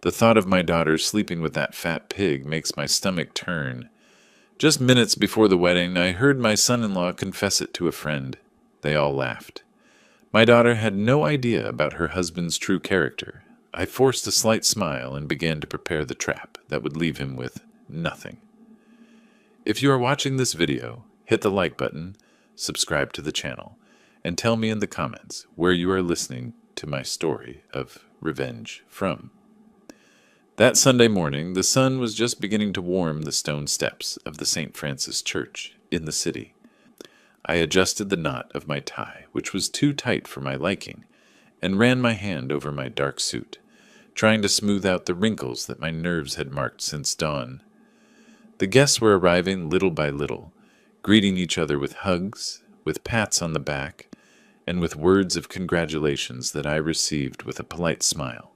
The thought of my daughter sleeping with that fat pig makes my stomach turn. Just minutes before the wedding, I heard my son-in-law confess it to a friend. They all laughed. My daughter had no idea about her husband's true character. I forced a slight smile and began to prepare the trap that would leave him with nothing. If you are watching this video, hit the like button, subscribe to the channel, and tell me in the comments where you are listening to my story of revenge from. That Sunday morning, the sun was just beginning to warm the stone steps of the St. Francis Church in the city. I adjusted the knot of my tie, which was too tight for my liking, and ran my hand over my dark suit, trying to smooth out the wrinkles that my nerves had marked since dawn. The guests were arriving little by little, greeting each other with hugs, with pats on the back, and with words of congratulations that I received with a polite smile.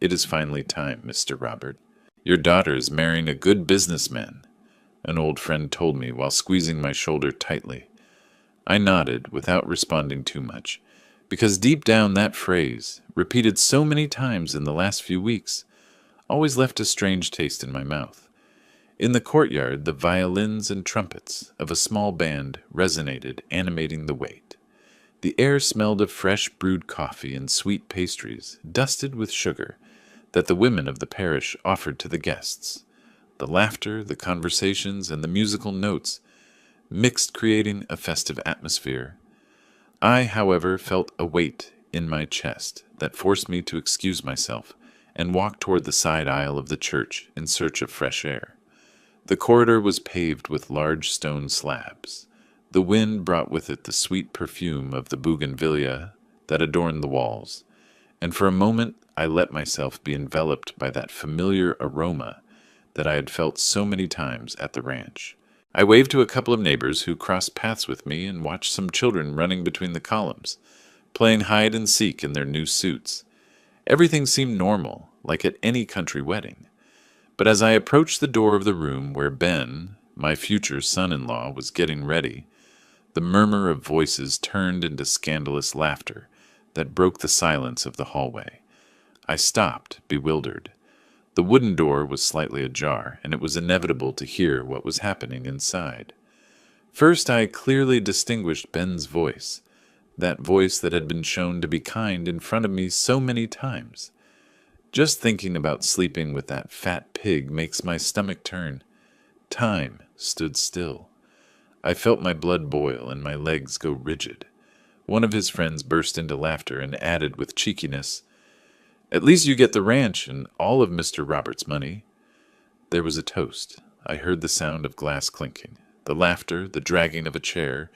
"It is finally time, Mr. Robert. Your daughter is marrying a good businessman," an old friend told me while squeezing my shoulder tightly. I nodded without responding too much, because deep down that phrase, repeated so many times in the last few weeks, always left a strange taste in my mouth. In the courtyard, the violins and trumpets of a small band resonated, animating the wait. The air smelled of fresh brewed coffee and sweet pastries, dusted with sugar, that the women of the parish offered to the guests. The laughter, the conversations, and the musical notes mixed, creating a festive atmosphere. I, however, felt a weight in my chest that forced me to excuse myself and walk toward the side aisle of the church in search of fresh air. The corridor was paved with large stone slabs. The wind brought with it the sweet perfume of the bougainvillea that adorned the walls, and for a moment I let myself be enveloped by that familiar aroma that I had felt so many times at the ranch. I waved to a couple of neighbors who crossed paths with me and watched some children running between the columns, playing hide and seek in their new suits. Everything seemed normal, like at any country wedding. But as I approached the door of the room where Ben, my future son-in-law, was getting ready, the murmur of voices turned into scandalous laughter that broke the silence of the hallway. I stopped, bewildered. The wooden door was slightly ajar, and it was inevitable to hear what was happening inside. First, I clearly distinguished Ben's voice, that voice that had been shown to be kind in front of me so many times. Just thinking about sleeping with that fat pig makes my stomach turn. Time stood still. I felt my blood boil and my legs go rigid. One of his friends burst into laughter and added with cheekiness, "At least you get the ranch and all of Mr. Robert's money." There was a toast. I heard the sound of glass clinking, the laughter, the dragging of a chair.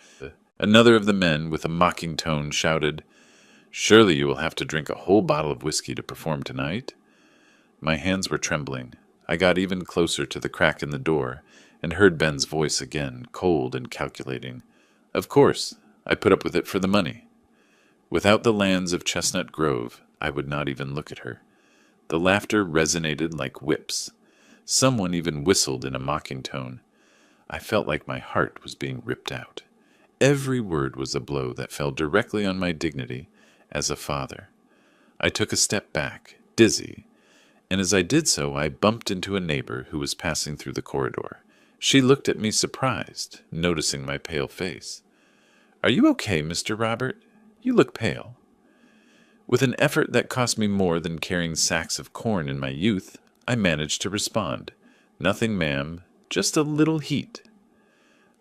Another of the men, with a mocking tone, shouted, "Surely you will have to drink a whole bottle of whiskey to perform tonight." My hands were trembling. I got even closer to the crack in the door and heard Ben's voice again, cold and calculating. "Of course, I put up with it for the money." Without the lands of Chestnut Grove, I would not even look at her. The laughter resonated like whips. Someone even whistled in a mocking tone. I felt like my heart was being ripped out. Every word was a blow that fell directly on my dignity as a father. I took a step back, dizzy, and as I did so, I bumped into a neighbor who was passing through the corridor. She looked at me surprised, noticing my pale face. "Are you okay, Mr. Robert? You look pale." With an effort that cost me more than carrying sacks of corn in my youth, I managed to respond, "Nothing, ma'am, just a little heat."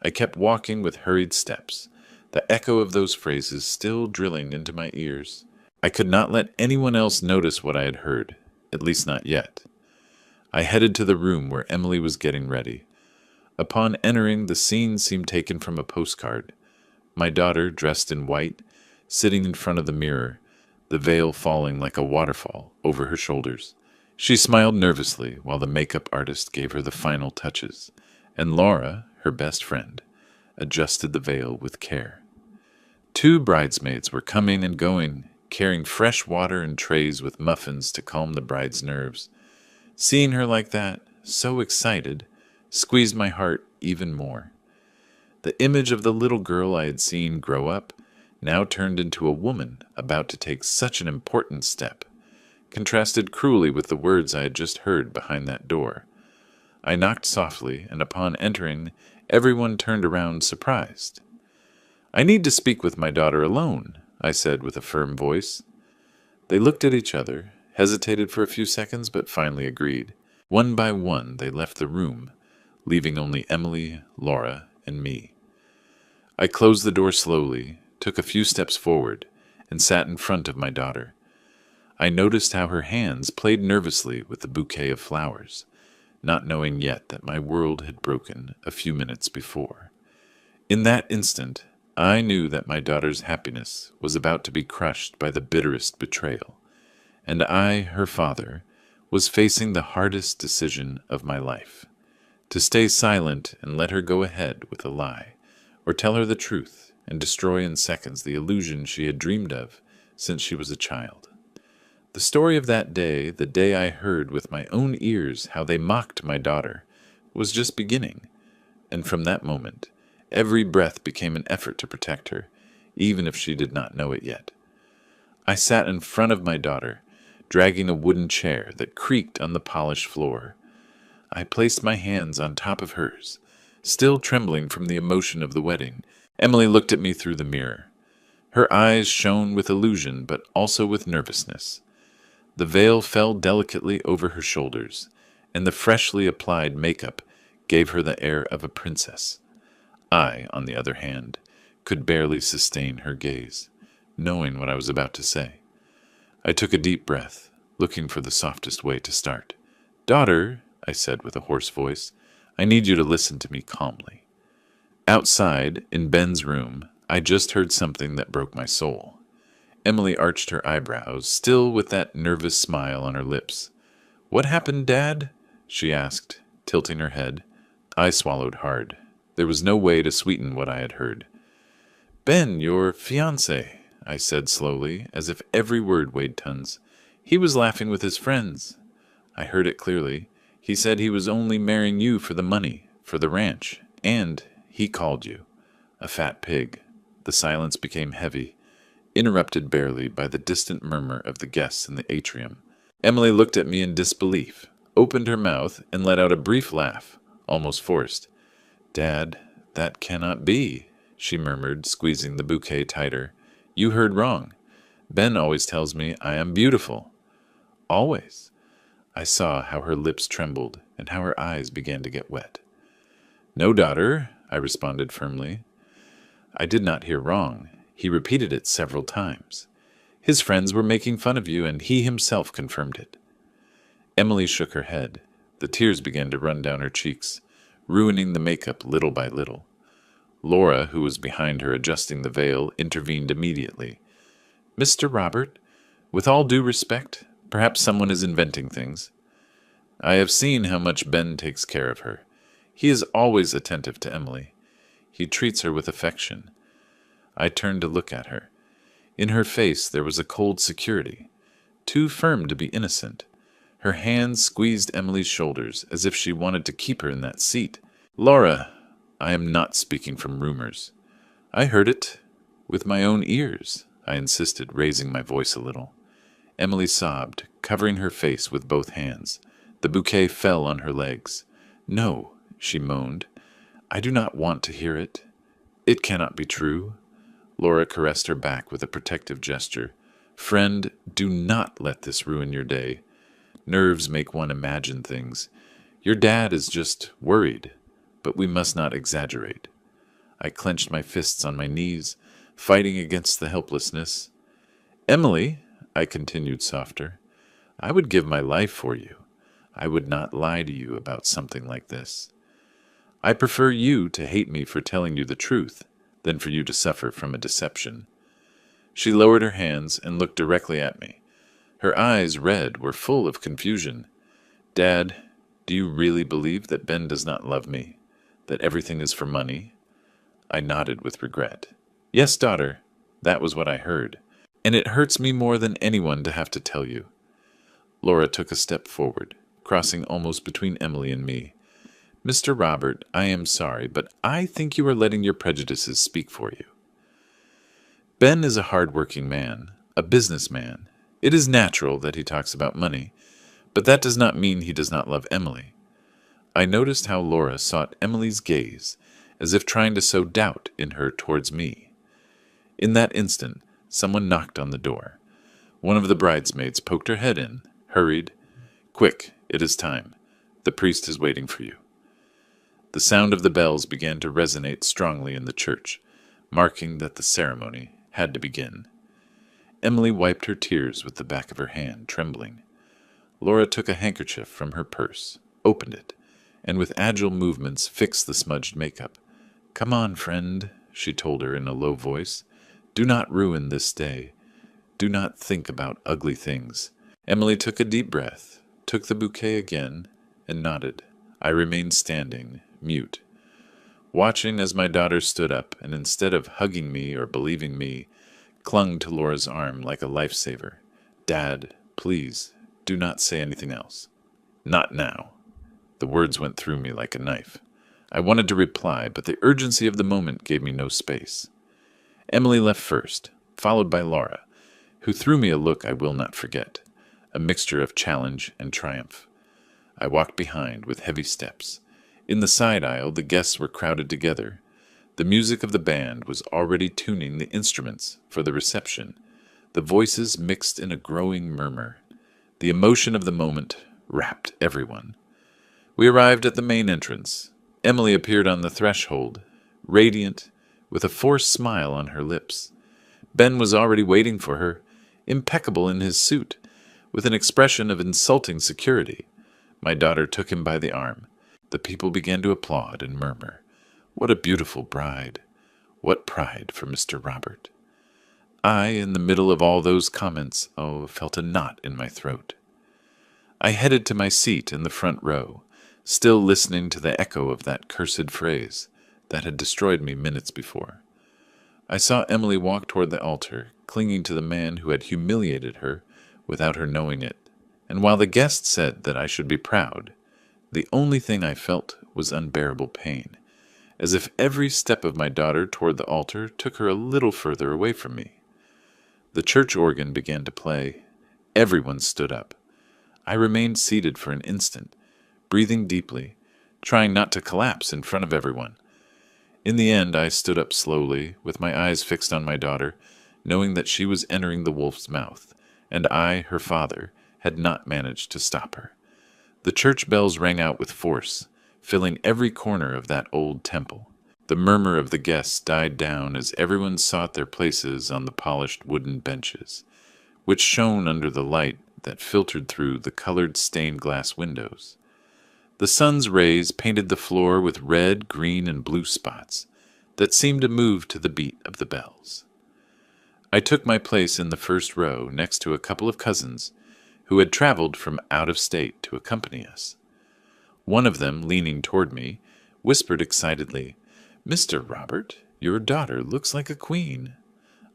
I kept walking with hurried steps, the echo of those phrases still drilling into my ears. I could not let anyone else notice what I had heard, at least not yet. I headed to the room where Emily was getting ready. Upon entering, the scene seemed taken from a postcard. My daughter, dressed in white, sitting in front of the mirror, the veil falling like a waterfall over her shoulders. She smiled nervously while the makeup artist gave her the final touches, and Laura, her best friend, adjusted the veil with care. Two bridesmaids were coming and going, carrying fresh water and trays with muffins to calm the bride's nerves. Seeing her like that, so excited, squeezed my heart even more. The image of the little girl I had seen grow up now turned into a woman about to take such an important step, contrasted cruelly with the words I had just heard behind that door. I knocked softly, and upon entering, everyone turned around surprised. "I need to speak with my daughter alone," I said with a firm voice. They looked at each other, hesitated for a few seconds, but finally agreed. One by one, they left the room, leaving only Emily, Laura, and me. I closed the door slowly, took a few steps forward, and sat in front of my daughter. I noticed how her hands played nervously with the bouquet of flowers, not knowing yet that my world had broken a few minutes before. In that instant, I knew that my daughter's happiness was about to be crushed by the bitterest betrayal, and I, her father, was facing the hardest decision of my life: to stay silent and let her go ahead with a lie, or tell her the truth and destroy in seconds the illusion she had dreamed of since she was a child. The story of that day, the day I heard with my own ears how they mocked my daughter, was just beginning, and from that moment, every breath became an effort to protect her, even if she did not know it yet. I sat in front of my daughter, dragging a wooden chair that creaked on the polished floor. I placed my hands on top of hers, still trembling from the emotion of the wedding. Emily looked at me through the mirror. Her eyes shone with illusion, but also with nervousness. The veil fell delicately over her shoulders, and the freshly applied makeup gave her the air of a princess. I, on the other hand, could barely sustain her gaze, knowing what I was about to say. I took a deep breath, looking for the softest way to start. "Daughter," I said with a hoarse voice, "I need you to listen to me calmly." Outside, in Ben's room, I just heard something that broke my soul. Emily arched her eyebrows, still with that nervous smile on her lips. "What happened, Dad?" she asked, tilting her head. I swallowed hard. There was no way to sweeten what I had heard. "Ben, your fiancé," I said slowly, as if every word weighed tons. "He was laughing with his friends." I heard it clearly. "He said he was only marrying you for the money, for the ranch, and he called you a fat pig." The silence became heavy, interrupted barely by the distant murmur of the guests in the atrium. Emily looked at me in disbelief, opened her mouth, and let out a brief laugh, almost forced. "Dad, that cannot be," she murmured, squeezing the bouquet tighter. "You heard wrong. Ben always tells me I am beautiful." "Always." I saw how her lips trembled and how her eyes began to get wet. "No, daughter," I responded firmly. I did not hear wrong. He repeated it several times. His friends were making fun of you, and he himself confirmed it. Emily shook her head. The tears began to run down her cheeks, ruining the makeup little by little. Laura, who was behind her adjusting the veil, intervened immediately. "Mr. Robert, with all due respect, perhaps someone is inventing things. I have seen how much Ben takes care of her. He is always attentive to Emily. He treats her with affection." I turned to look at her. In her face there was a cold security, too firm to be innocent. Her hands squeezed Emily's shoulders as if she wanted to keep her in that seat. "Laura, I am not speaking from rumors. I heard it with my own ears," I insisted, raising my voice a little. Emily sobbed, covering her face with both hands. The bouquet fell on her legs. "No," she moaned. "I do not want to hear it. It cannot be true." Laura caressed her back with a protective gesture. "Friend, do not let this ruin your day. Nerves make one imagine things. Your dad is just worried, but we must not exaggerate." I clenched my fists on my knees, fighting against the helplessness. "Emily," I continued softer, "I would give my life for you. I would not lie to you about something like this. I prefer you to hate me for telling you the truth than for you to suffer from a deception." She lowered her hands and looked directly at me. Her eyes, red, were full of confusion. "Dad, do you really believe that Ben does not love me? That everything is for money?" I nodded with regret. "Yes, daughter, that was what I heard. And it hurts me more than anyone to have to tell you." Laura took a step forward, crossing almost between Emily and me. "Mr. Robert, I am sorry, but I think you are letting your prejudices speak for you. Ben is a hard-working man, a businessman. It is natural that he talks about money, but that does not mean he does not love Emily. I noticed how Laura sought Emily's gaze, as if trying to sow doubt in her towards me. In that instant, someone knocked on the door. One of the bridesmaids poked her head in, hurried. "Quick, it is time. The priest is waiting for you." The sound of the bells began to resonate strongly in the church, marking that the ceremony had to begin. Emily wiped her tears with the back of her hand, trembling. Laura took a handkerchief from her purse, opened it, and with agile movements fixed the smudged makeup. "Come on, friend," she told her in a low voice. "Do not ruin this day. Do not think about ugly things." Emily took a deep breath, took the bouquet again, and nodded. I remained standing, mute, watching as my daughter stood up and instead of hugging me or believing me, clung to Laura's arm like a lifesaver. "Dad, please, do not say anything else." "Not now." The words went through me like a knife. I wanted to reply, but the urgency of the moment gave me no space. Emily left first, followed by Laura, who threw me a look I will not forget, a mixture of challenge and triumph. I walked behind with heavy steps. In the side aisle, the guests were crowded together. The music of the band was already tuning the instruments for the reception. The voices mixed in a growing murmur. The emotion of the moment wrapped everyone. We arrived at the main entrance. Emily appeared on the threshold, radiant, with a forced smile on her lips. Ben was already waiting for her, impeccable in his suit, with an expression of insulting security. My daughter took him by the arm. The people began to applaud and murmur. What a beautiful bride! What pride for Mr. Robert! I, in the middle of all those comments, felt a knot in my throat. I headed to my seat in the front row, still listening to the echo of that cursed phrase that had destroyed me minutes before. I saw Emily walk toward the altar, clinging to the man who had humiliated her without her knowing it, and while the guests said that I should be proud, the only thing I felt was unbearable pain, as if every step of my daughter toward the altar took her a little further away from me. The church organ began to play. Everyone stood up. I remained seated for an instant, breathing deeply, trying not to collapse in front of everyone. In the end, I stood up slowly, with my eyes fixed on my daughter, knowing that she was entering the wolf's mouth, and I, her father, had not managed to stop her. The church bells rang out with force, filling every corner of that old temple. The murmur of the guests died down as everyone sought their places on the polished wooden benches, which shone under the light that filtered through the colored stained glass windows. The sun's rays painted the floor with red, green, and blue spots that seemed to move to the beat of the bells. I took my place in the first row next to a couple of cousins who had traveled from out of state to accompany us. One of them, leaning toward me, whispered excitedly, "Mr. Robert, your daughter looks like a queen."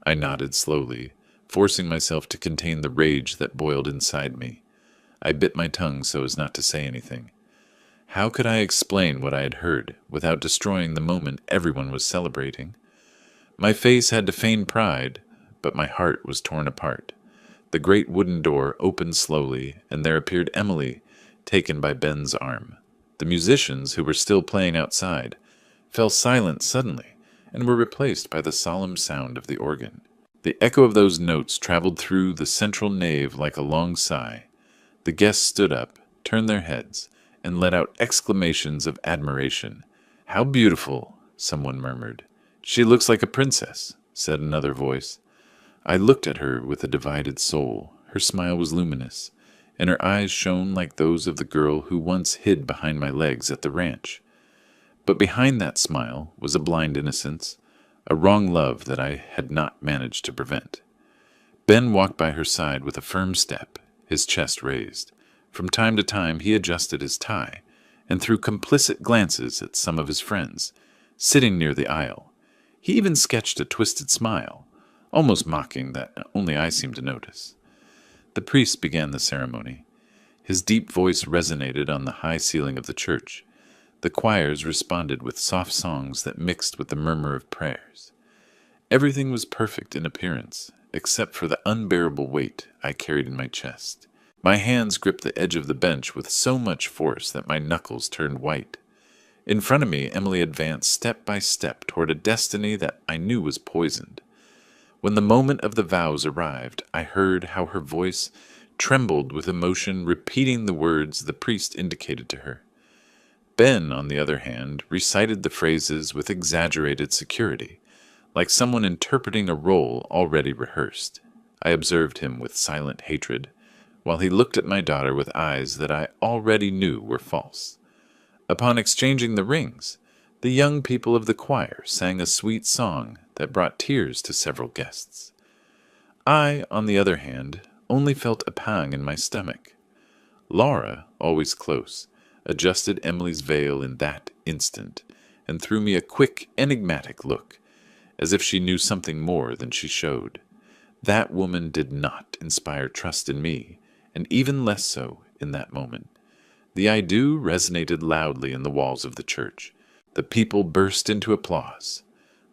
I nodded slowly, forcing myself to contain the rage that boiled inside me. I bit my tongue so as not to say anything. How could I explain what I had heard without destroying the moment everyone was celebrating? My face had to feign pride, but my heart was torn apart. The great wooden door opened slowly, and there appeared Emily, taken by Ben's arm. The musicians, who were still playing outside, fell silent suddenly and were replaced by the solemn sound of the organ. The echo of those notes traveled through the central nave like a long sigh. The guests stood up, turned their heads, and let out exclamations of admiration. "How beautiful!" someone murmured. "She looks like a princess," said another voice. I looked at her with a divided soul. Her smile was luminous, and her eyes shone like those of the girl who once hid behind my legs at the ranch. But behind that smile was a blind innocence, a wrong love that I had not managed to prevent. Ben walked by her side with a firm step, his chest raised. From time to time he adjusted his tie, and threw complicit glances at some of his friends, sitting near the aisle. He even sketched a twisted smile, almost mocking that only I seemed to notice. The priest began the ceremony. His deep voice resonated on the high ceiling of the church. The choirs responded with soft songs that mixed with the murmur of prayers. Everything was perfect in appearance, except for the unbearable weight I carried in my chest. My hands gripped the edge of the bench with so much force that my knuckles turned white. In front of me, Emily advanced step by step toward a destiny that I knew was poisoned. When the moment of the vows arrived, I heard how her voice trembled with emotion, repeating the words the priest indicated to her. Ben, on the other hand, recited the phrases with exaggerated security, like someone interpreting a role already rehearsed. I observed him with silent hatred, while he looked at my daughter with eyes that I already knew were false. Upon exchanging the rings, the young people of the choir sang a sweet song that brought tears to several guests. I, on the other hand, only felt a pang in my stomach. Laura, always close, adjusted Emily's veil in that instant and threw me a quick, enigmatic look, as if she knew something more than she showed. That woman did not inspire trust in me, and even less so in that moment. The I do resonated loudly in the walls of the church. The people burst into applause.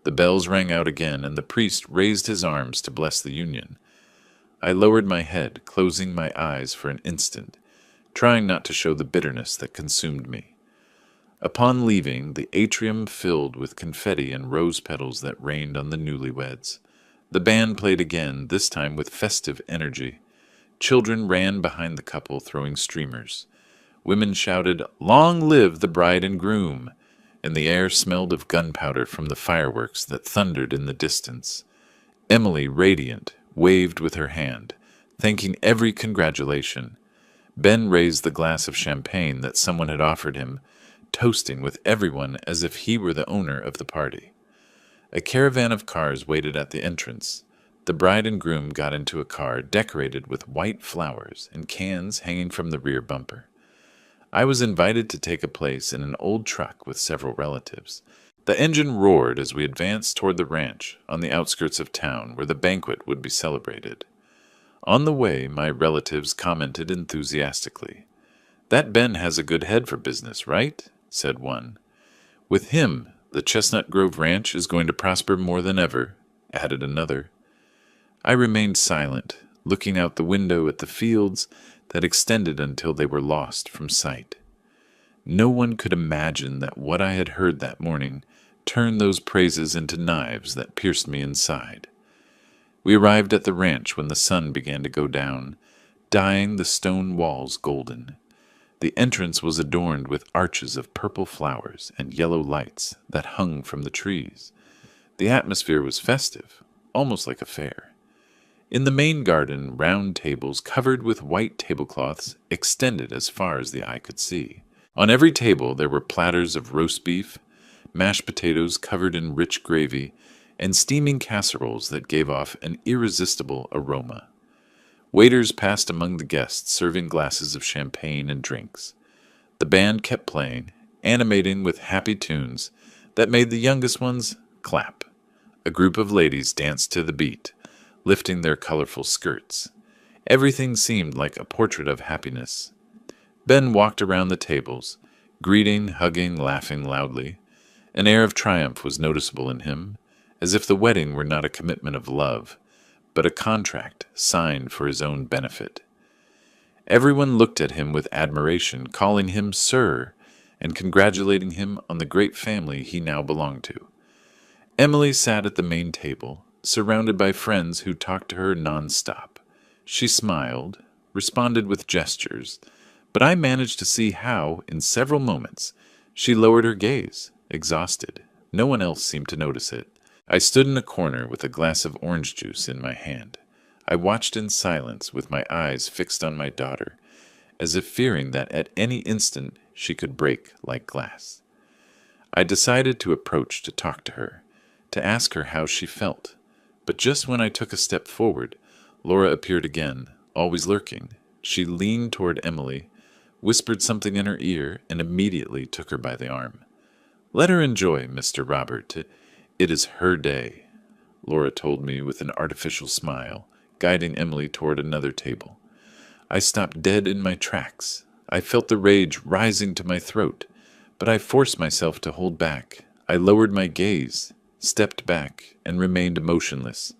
The bells rang out again, and the priest raised his arms to bless the union. I lowered my head, closing my eyes for an instant, trying not to show the bitterness that consumed me. Upon leaving, the atrium filled with confetti and rose petals that rained on the newlyweds. The band played again, this time with festive energy. Children ran behind the couple, throwing streamers. Women shouted, "Long live the bride and groom!" and the air smelled of gunpowder from the fireworks that thundered in the distance. Emily, radiant, waved with her hand, thanking every congratulation. Ben raised the glass of champagne that someone had offered him, toasting with everyone as if he were the owner of the party. A caravan of cars waited at the entrance. The bride and groom got into a car decorated with white flowers and cans hanging from the rear bumper. I was invited to take a place in an old truck with several relatives. The engine roared as we advanced toward the ranch on the outskirts of town where the banquet would be celebrated. On the way, my relatives commented enthusiastically. "That Ben has a good head for business, right?" said one. "With him, the Chestnut Grove Ranch is going to prosper more than ever," added another. I remained silent, looking out the window at the fields that extended until they were lost from sight. No one could imagine that what I had heard that morning turned those praises into knives that pierced me inside. We arrived at the ranch when the sun began to go down, dyeing the stone walls golden. The entrance was adorned with arches of purple flowers and yellow lights that hung from the trees. The atmosphere was festive, almost like a fair. In the main garden, round tables covered with white tablecloths extended as far as the eye could see. On every table there were platters of roast beef, mashed potatoes covered in rich gravy, and steaming casseroles that gave off an irresistible aroma. Waiters passed among the guests, serving glasses of champagne and drinks. The band kept playing, animating with happy tunes that made the youngest ones clap. A group of ladies danced to the beat, lifting their colorful skirts. Everything seemed like a portrait of happiness. Ben walked around the tables, greeting, hugging, laughing loudly. An air of triumph was noticeable in him, as if the wedding were not a commitment of love, but a contract signed for his own benefit. Everyone looked at him with admiration, calling him Sir, and congratulating him on the great family he now belonged to. Emily sat at the main table, surrounded by friends who talked to her non-stop. She smiled, responded with gestures, but I managed to see how, in several moments, she lowered her gaze, exhausted. No one else seemed to notice it. I stood in a corner with a glass of orange juice in my hand. I watched in silence with my eyes fixed on my daughter, as if fearing that at any instant she could break like glass. I decided to approach to talk to her, to ask her how she felt. But just when I took a step forward, Laura appeared again, always lurking. She leaned toward Emily, whispered something in her ear, and immediately took her by the arm. "Let her enjoy, Mr. Robert. It is her day," Laura told me with an artificial smile, guiding Emily toward another table. I stopped dead in my tracks. I felt the rage rising to my throat, but I forced myself to hold back. I lowered my gaze, stepped back, and remained motionless,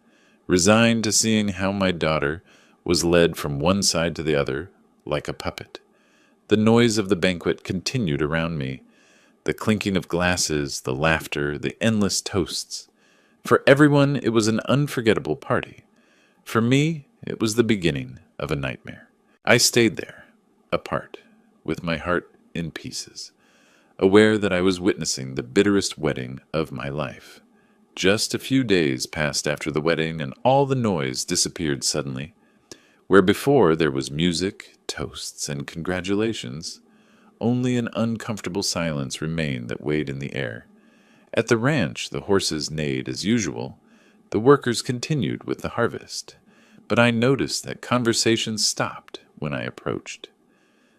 resigned to seeing how my daughter was led from one side to the other like a puppet. The noise of the banquet continued around me, the clinking of glasses, the laughter, the endless toasts. For everyone, it was an unforgettable party. For me, it was the beginning of a nightmare. I stayed there, apart, with my heart in pieces, aware that I was witnessing the bitterest wedding of my life. Just a few days passed after the wedding, and all the noise disappeared suddenly. Where before there was music, toasts, and congratulations, only an uncomfortable silence remained that weighed in the air. At the ranch, the horses neighed as usual. The workers continued with the harvest, but I noticed that conversation stopped when I approached.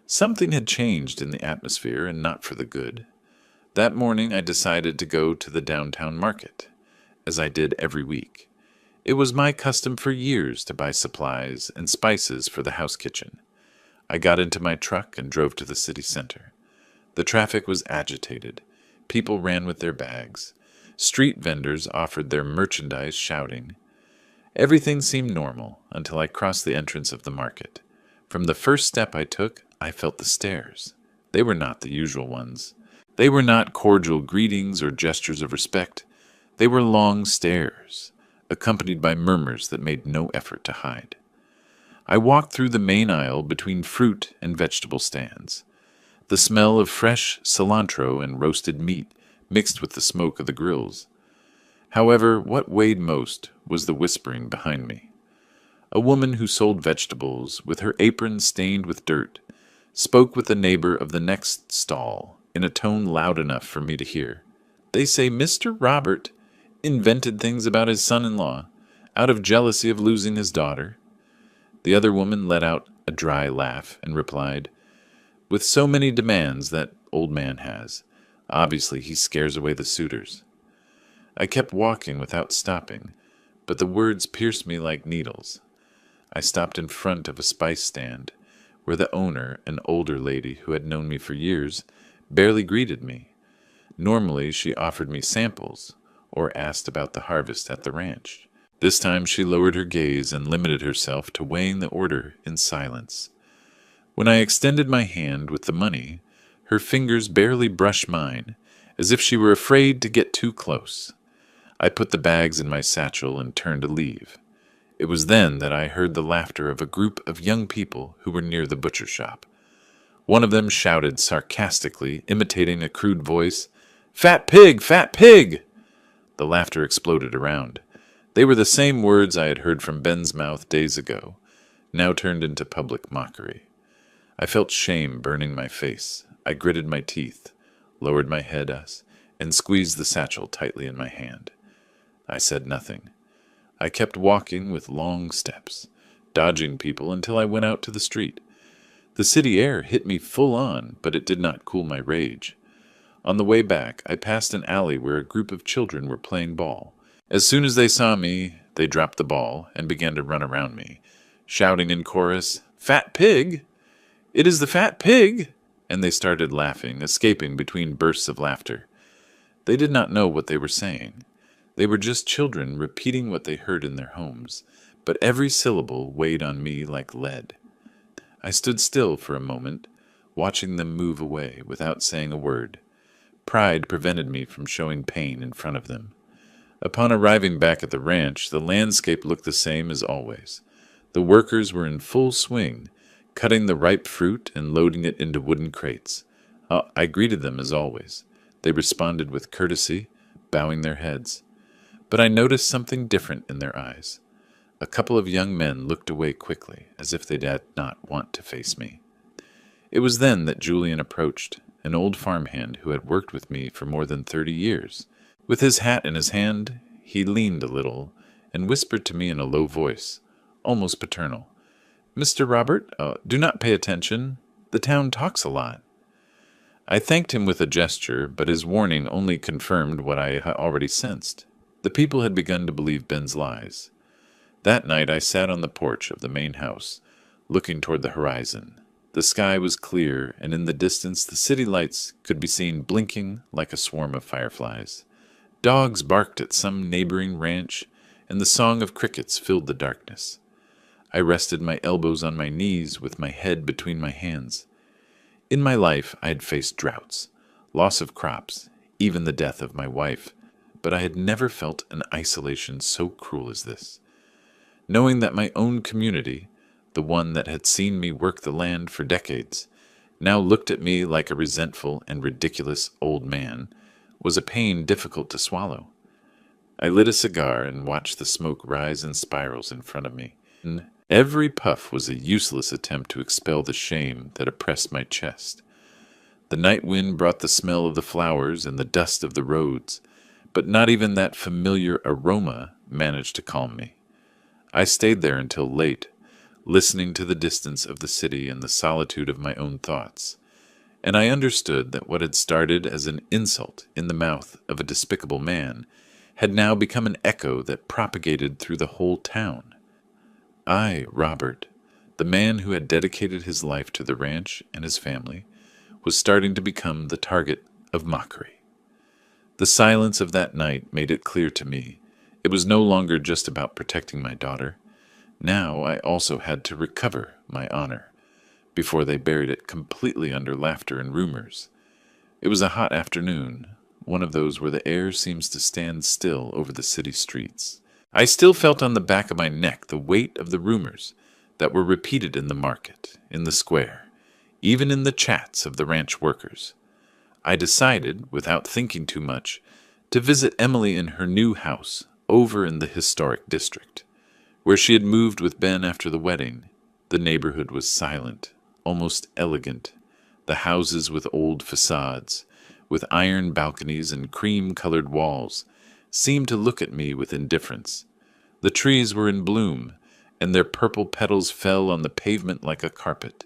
Something had changed in the atmosphere, and not for the good. That morning I decided to go to the downtown market, as I did every week. It was my custom for years to buy supplies and spices for the house kitchen. I got into my truck and drove to the city center. The traffic was agitated. People ran with their bags. Street vendors offered their merchandise shouting. Everything seemed normal until I crossed the entrance of the market. From the first step I took, I felt the stares. They were not the usual ones. They were not cordial greetings or gestures of respect. They were long stares, accompanied by murmurs that made no effort to hide. I walked through the main aisle between fruit and vegetable stands. The smell of fresh cilantro and roasted meat mixed with the smoke of the grills. However, what weighed most was the whispering behind me. A woman who sold vegetables, with her apron stained with dirt, spoke with the neighbor of the next stall in a tone loud enough for me to hear. They say Mr. Robert invented things about his son-in-law out of jealousy of losing his daughter. The other woman let out a dry laugh and replied, with so many demands that old man has, obviously he scares away the suitors. I kept walking without stopping, but the words pierced me like needles. I stopped in front of a spice stand, where the owner, an older lady who had known me for years, barely greeted me. Normally she offered me samples, or asked about the harvest at the ranch. This time she lowered her gaze and limited herself to weighing the order in silence. When I extended my hand with the money, her fingers barely brushed mine, as if she were afraid to get too close. I put the bags in my satchel and turned to leave. It was then that I heard the laughter of a group of young people who were near the butcher shop. One of them shouted sarcastically, imitating a crude voice, "Fat pig! Fat pig!" The laughter exploded around. They were the same words I had heard from Ben's mouth days ago, now turned into public mockery. I felt shame burning my face. I gritted my teeth, lowered my head, and squeezed the satchel tightly in my hand. I said nothing. I kept walking with long steps, dodging people until I went out to the street. The city air hit me full on, but it did not cool my rage. On the way back, I passed an alley where a group of children were playing ball. As soon as they saw me, they dropped the ball and began to run around me, shouting in chorus, "Fat pig! It is the fat pig!" And they started laughing, escaping between bursts of laughter. They did not know what they were saying. They were just children repeating what they heard in their homes, but every syllable weighed on me like lead. I stood still for a moment, watching them move away without saying a word. Pride prevented me from showing pain in front of them. Upon arriving back at the ranch, the landscape looked the same as always. The workers were in full swing, cutting the ripe fruit and loading it into wooden crates. I greeted them as always. They responded with courtesy, bowing their heads. But I noticed something different in their eyes. A couple of young men looked away quickly, as if they did not want to face me. It was then that Julian approached, an old farmhand who had worked with me for more than 30 years. With his hat in his hand, he leaned a little and whispered to me in a low voice, almost paternal, "Mr. Robert, do not pay attention. The town talks a lot." I thanked him with a gesture, but his warning only confirmed what I had already sensed. The people had begun to believe Ben's lies. That night I sat on the porch of the main house, looking toward the horizon. The sky was clear, and in the distance the city lights could be seen blinking like a swarm of fireflies. Dogs barked at some neighboring ranch, and the song of crickets filled the darkness. I rested my elbows on my knees with my head between my hands. In my life, I had faced droughts, loss of crops, even the death of my wife, but I had never felt an isolation so cruel as this. Knowing that my own community, the one that had seen me work the land for decades, now looked at me like a resentful and ridiculous old man, was a pain difficult to swallow. I lit a cigar and watched the smoke rise in spirals in front of me. Every puff was a useless attempt to expel the shame that oppressed my chest. The night wind brought the smell of the flowers and the dust of the roads, but not even that familiar aroma managed to calm me. I stayed there until late, listening to the distance of the city and the solitude of my own thoughts, and I understood that what had started as an insult in the mouth of a despicable man had now become an echo that propagated through the whole town. I, Robert, the man who had dedicated his life to the ranch and his family, was starting to become the target of mockery. The silence of that night made it clear to me it was no longer just about protecting my daughter. Now I also had to recover my honor, before they buried it completely under laughter and rumors. It was a hot afternoon, one of those where the air seems to stand still over the city streets. I still felt on the back of my neck the weight of the rumors that were repeated in the market, in the square, even in the chats of the ranch workers. I decided, without thinking too much, to visit Emily in her new house over in the historic district, where she had moved with Ben after the wedding. The neighborhood was silent, almost elegant, the houses with old facades, with iron balconies and cream-colored walls, seemed to look at me with indifference. The trees were in bloom, and their purple petals fell on the pavement like a carpet.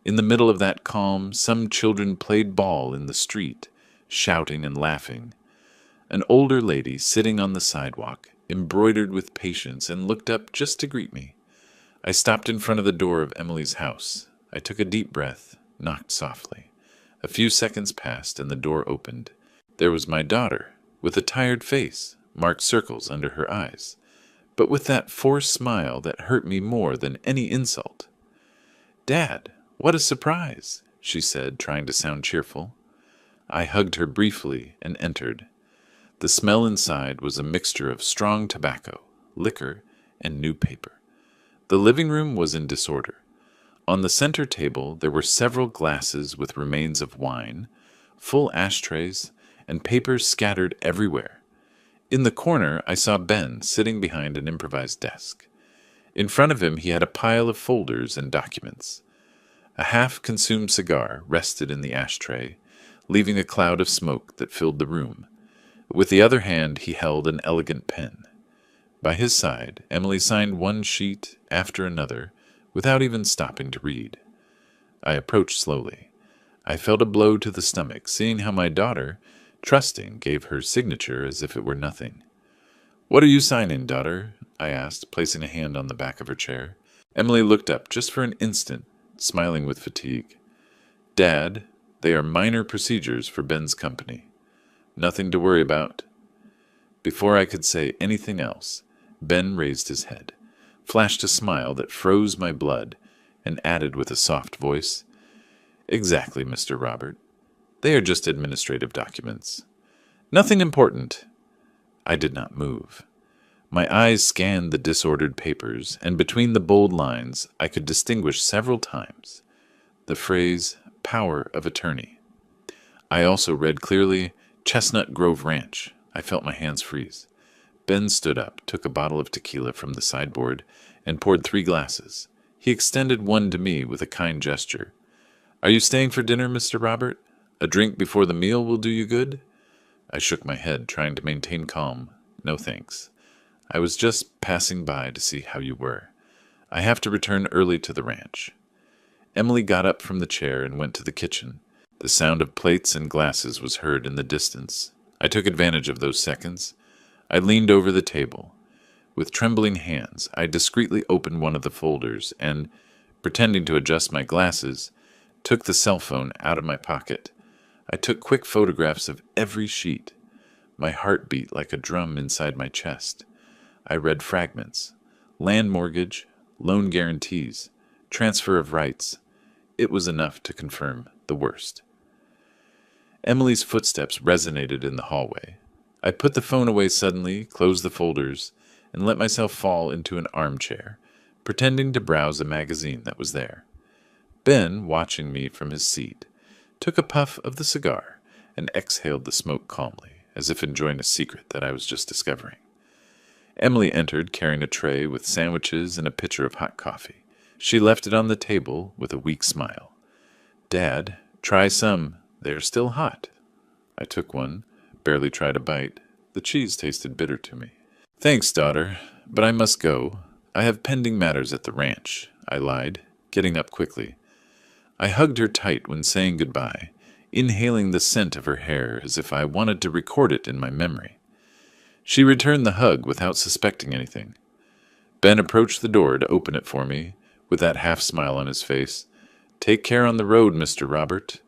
In the middle of that calm, some children played ball in the street, shouting and laughing. An older lady sitting on the sidewalk embroidered with patience and looked up just to greet me. I stopped in front of the door of Emily's house. I took a deep breath, knocked softly. A few seconds passed and the door opened. There was my daughter, with a tired face, marked circles under her eyes, but with that forced smile that hurt me more than any insult. "Dad, what a surprise," she said, trying to sound cheerful. I hugged her briefly and entered. The smell inside was a mixture of strong tobacco, liquor, and new paper. The living room was in disorder. On the center table there were several glasses with remains of wine, full ashtrays, and papers scattered everywhere. In the corner I saw Ben sitting behind an improvised desk. In front of him he had a pile of folders and documents. A half-consumed cigar rested in the ashtray, leaving a cloud of smoke that filled the room. With the other hand he held an elegant pen. By his side, Emily signed one sheet after another, without even stopping to read. I approached slowly. I felt a blow to the stomach, seeing how my daughter, trusting, gave her signature as if it were nothing. "What are you signing, daughter?" I asked, placing a hand on the back of her chair. Emily looked up just for an instant, smiling with fatigue. "Dad, they are minor procedures for Ben's company. Nothing to worry about." Before I could say anything else, Ben raised his head, flashed a smile that froze my blood, and added with a soft voice, "Exactly, Mr. Robert. They are just administrative documents. Nothing important." I did not move. My eyes scanned the disordered papers, and between the bold lines I could distinguish several times the phrase, "power of attorney." I also read clearly, "Chestnut Grove Ranch." I felt my hands freeze. Ben stood up, took a bottle of tequila from the sideboard, and poured 3 glasses. He extended one to me with a kind gesture. "Are you staying for dinner, Mr. Robert? A drink before the meal will do you good?" I shook my head, trying to maintain calm. "No thanks. I was just passing by to see how you were. I have to return early to the ranch." Emily got up from the chair and went to the kitchen. The sound of plates and glasses was heard in the distance. I took advantage of those seconds. I leaned over the table. With trembling hands, I discreetly opened one of the folders and, pretending to adjust my glasses, took the cell phone out of my pocket. I took quick photographs of every sheet. My heart beat like a drum inside my chest. I read fragments. Land mortgage, loan guarantees, transfer of rights. It was enough to confirm the worst. Emily's footsteps resonated in the hallway. I put the phone away suddenly, closed the folders, and let myself fall into an armchair, pretending to browse a magazine that was there. Ben, watching me from his seat, took a puff of the cigar and exhaled the smoke calmly, as if enjoying a secret that I was just discovering. Emily entered carrying a tray with sandwiches and a pitcher of hot coffee. She left it on the table with a weak smile. "Dad, try some. They're still hot." I took one, barely tried a bite. The cheese tasted bitter to me. "Thanks, daughter, but I must go. I have pending matters at the ranch," I lied, getting up quickly. I hugged her tight when saying goodbye, inhaling the scent of her hair as if I wanted to record it in my memory. She returned the hug without suspecting anything. Ben approached the door to open it for me, with that half-smile on his face. "Take care on the road, Mr. Robert."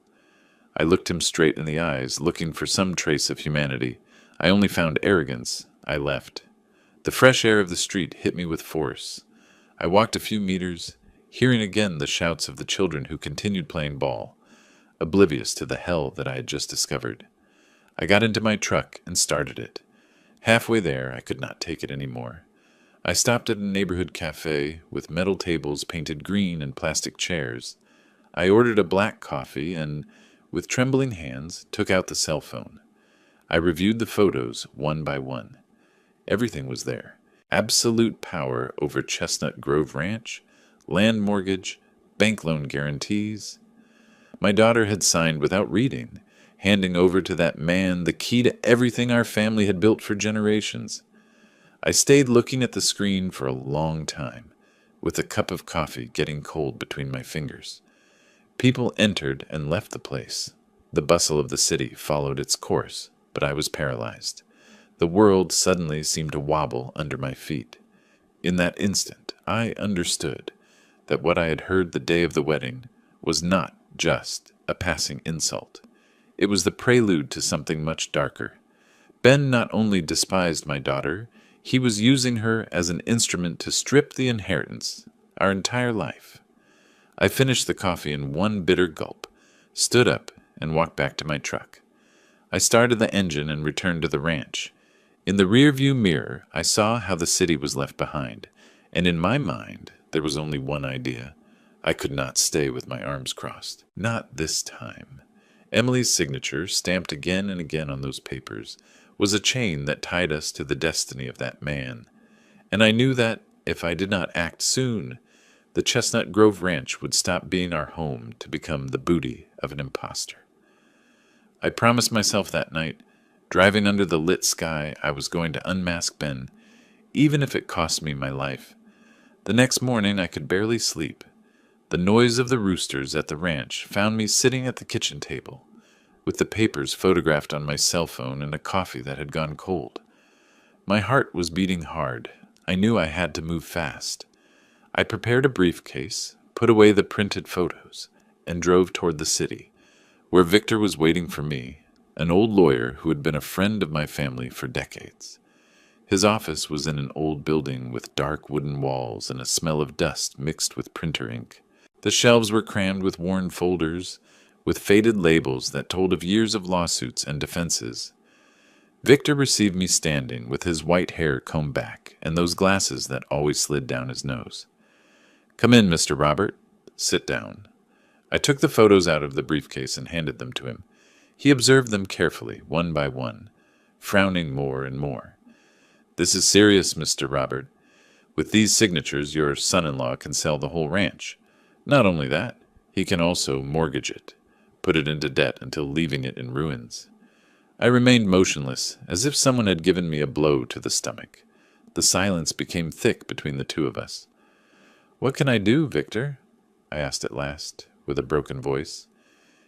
I looked him straight in the eyes, looking for some trace of humanity. I only found arrogance. I left. The fresh air of the street hit me with force. I walked a few meters, hearing again the shouts of the children who continued playing ball, oblivious to the hell that I had just discovered. I got into my truck and started it. Halfway there, I could not take it any more. I stopped at a neighborhood cafe with metal tables painted green and plastic chairs. I ordered a black coffee and, with trembling hands, took out the cell phone. I reviewed the photos one by one. Everything was there. Absolute power over Chestnut Grove Ranch, land mortgage, bank loan guarantees. My daughter had signed without reading, handing over to that man the key to everything our family had built for generations. I stayed looking at the screen for a long time, with a cup of coffee getting cold between my fingers. People entered and left the place. The bustle of the city followed its course, but I was paralyzed. The world suddenly seemed to wobble under my feet. In that instant, I understood that what I had heard the day of the wedding was not just a passing insult. It was the prelude to something much darker. Ben not only despised my daughter, he was using her as an instrument to strip the inheritance, our entire life. I finished the coffee in one bitter gulp, stood up, and walked back to my truck. I started the engine and returned to the ranch. In the rearview mirror, I saw how the city was left behind, and in my mind, there was only one idea. I could not stay with my arms crossed. Not this time. Emily's signature, stamped again and again on those papers, was a chain that tied us to the destiny of that man. And I knew that, if I did not act soon, the Chestnut Grove Ranch would stop being our home to become the booty of an imposter. I promised myself that night, driving under the lit sky, I was going to unmask Ben, even if it cost me my life. The next morning I could barely sleep. The noise of the roosters at the ranch found me sitting at the kitchen table, with the papers photographed on my cell phone and a coffee that had gone cold. My heart was beating hard. I knew I had to move fast. I prepared a briefcase, put away the printed photos, and drove toward the city, where Victor was waiting for me, an old lawyer who had been a friend of my family for decades. His office was in an old building with dark wooden walls and a smell of dust mixed with printer ink. The shelves were crammed with worn folders, with faded labels that told of years of lawsuits and defenses. Victor received me standing, with his white hair combed back and those glasses that always slid down his nose. "Come in, Mr. Robert. Sit down." I took the photos out of the briefcase and handed them to him. He observed them carefully, one by one, frowning more and more. "This is serious, Mr. Robert. With these signatures, your son-in-law can sell the whole ranch. Not only that, he can also mortgage it, put it into debt until leaving it in ruins." I remained motionless, as if someone had given me a blow to the stomach. The silence became thick between the two of us. "What can I do, Victor?" I asked at last, with a broken voice.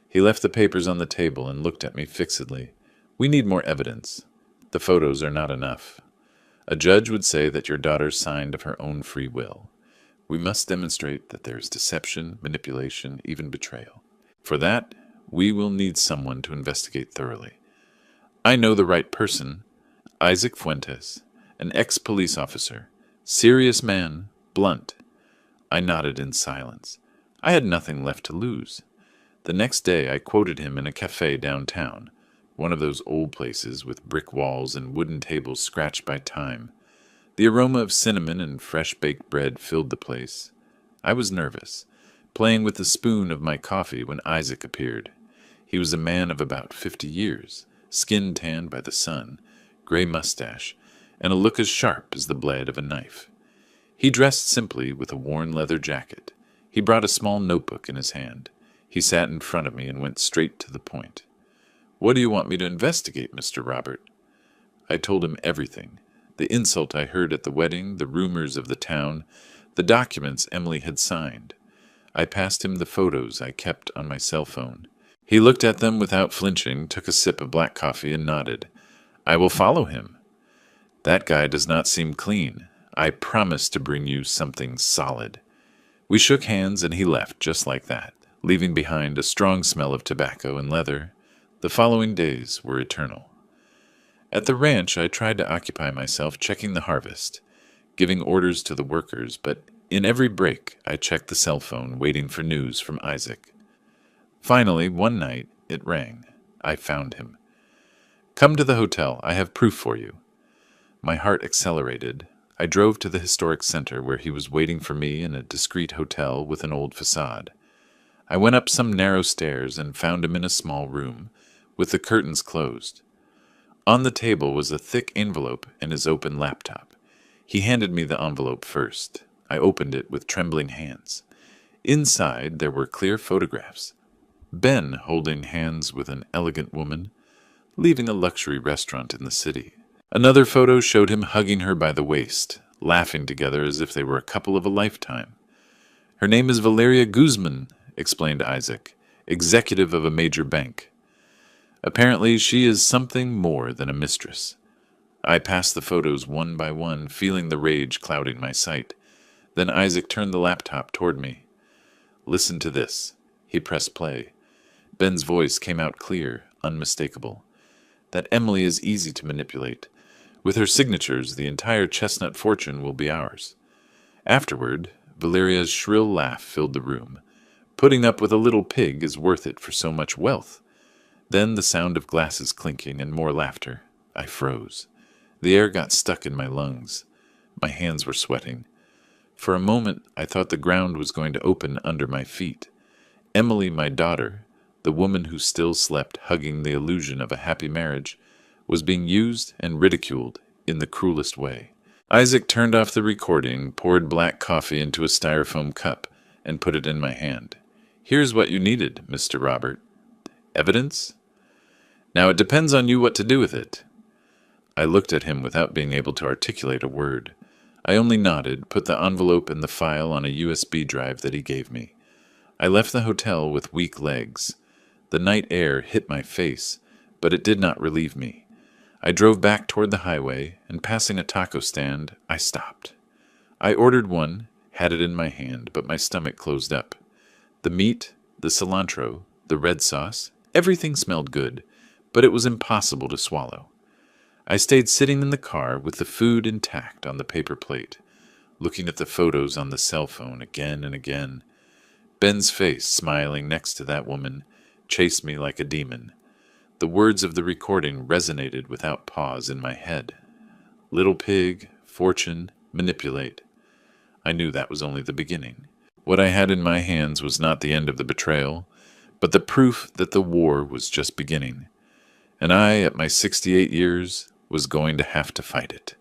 He left the papers on the table and looked at me fixedly. "We need more evidence. The photos are not enough. A judge would say that your daughter signed of her own free will. We must demonstrate that there is deception, manipulation, even betrayal. For that, we will need someone to investigate thoroughly. I know the right person, Isaac Fuentes, An ex-police officer. Serious man, blunt. I nodded in silence. I had nothing left to lose. The next day I quoted him in a cafe downtown, one of those old places with brick walls and wooden tables scratched by time. The aroma of cinnamon and fresh-baked bread filled the place. I was nervous, playing with the spoon of my coffee when Isaac appeared. He was a man of about 50 years, skin tanned by the sun, gray mustache, and a look as sharp as the blade of a knife. He dressed simply with a worn leather jacket. He brought a small notebook in his hand. He sat in front of me and went straight to the point. "What do you want me to investigate, Mr. Robert?" I told him everything. The insult I heard at the wedding, the rumors of the town, the documents Emily had signed. I passed him the photos I kept on my cell phone. He looked at them without flinching, took a sip of black coffee, and nodded. "I will follow him. That guy does not seem clean. I promise to bring you something solid." We shook hands and he left just like that, leaving behind a strong smell of tobacco and leather. The following days were eternal. At the ranch, I tried to occupy myself checking the harvest, giving orders to the workers, but in every break I checked the cell phone, waiting for news from Isaac. Finally, one night, it rang. I found him. "Come to the hotel. I have proof for you." My heart accelerated. I drove to the historic center where he was waiting for me in a discreet hotel with an old facade. I went up some narrow stairs and found him in a small room, with the curtains closed. On the table was a thick envelope and his open laptop. He handed me the envelope first. I opened it with trembling hands. Inside there were clear photographs. Ben holding hands with an elegant woman, leaving a luxury restaurant in the city. Another photo showed him hugging her by the waist, laughing together as if they were a couple of a lifetime. "Her name is Valeria Guzman," explained Isaac, "executive of a major bank. Apparently she is something more than a mistress." I passed the photos one by one, feeling the rage clouding my sight. Then Isaac turned the laptop toward me. "Listen to this." He pressed play. Ben's voice came out clear, unmistakable. "That Emily is easy to manipulate. With her signatures, the entire chestnut fortune will be ours." Afterward, Valeria's shrill laugh filled the room. "Putting up with a little pig is worth it for so much wealth." Then the sound of glasses clinking and more laughter. I froze. The air got stuck in my lungs. My hands were sweating. For a moment, I thought the ground was going to open under my feet. Emily, my daughter, the woman who still slept hugging the illusion of a happy marriage, was being used and ridiculed in the cruelest way. Isaac turned off the recording, poured black coffee into a styrofoam cup, and put it in my hand. "Here's what you needed, Mr. Robert. Evidence? Now it depends on you what to do with it." I looked at him without being able to articulate a word. I only nodded, put the envelope and the file on a USB drive that he gave me. I left the hotel with weak legs. The night air hit my face, but it did not relieve me. I drove back toward the highway, and passing a taco stand, I stopped. I ordered one, had it in my hand, but my stomach closed up. The meat, the cilantro, the red sauce, everything smelled good, but it was impossible to swallow. I stayed sitting in the car with the food intact on the paper plate, looking at the photos on the cell phone again and again. Ben's face, smiling next to that woman, chased me like a demon. The words of the recording resonated without pause in my head. Little pig, fortune, manipulate. I knew that was only the beginning. What I had in my hands was not the end of the betrayal, but the proof that the war was just beginning. And I, at my 68 years, was going to have to fight it.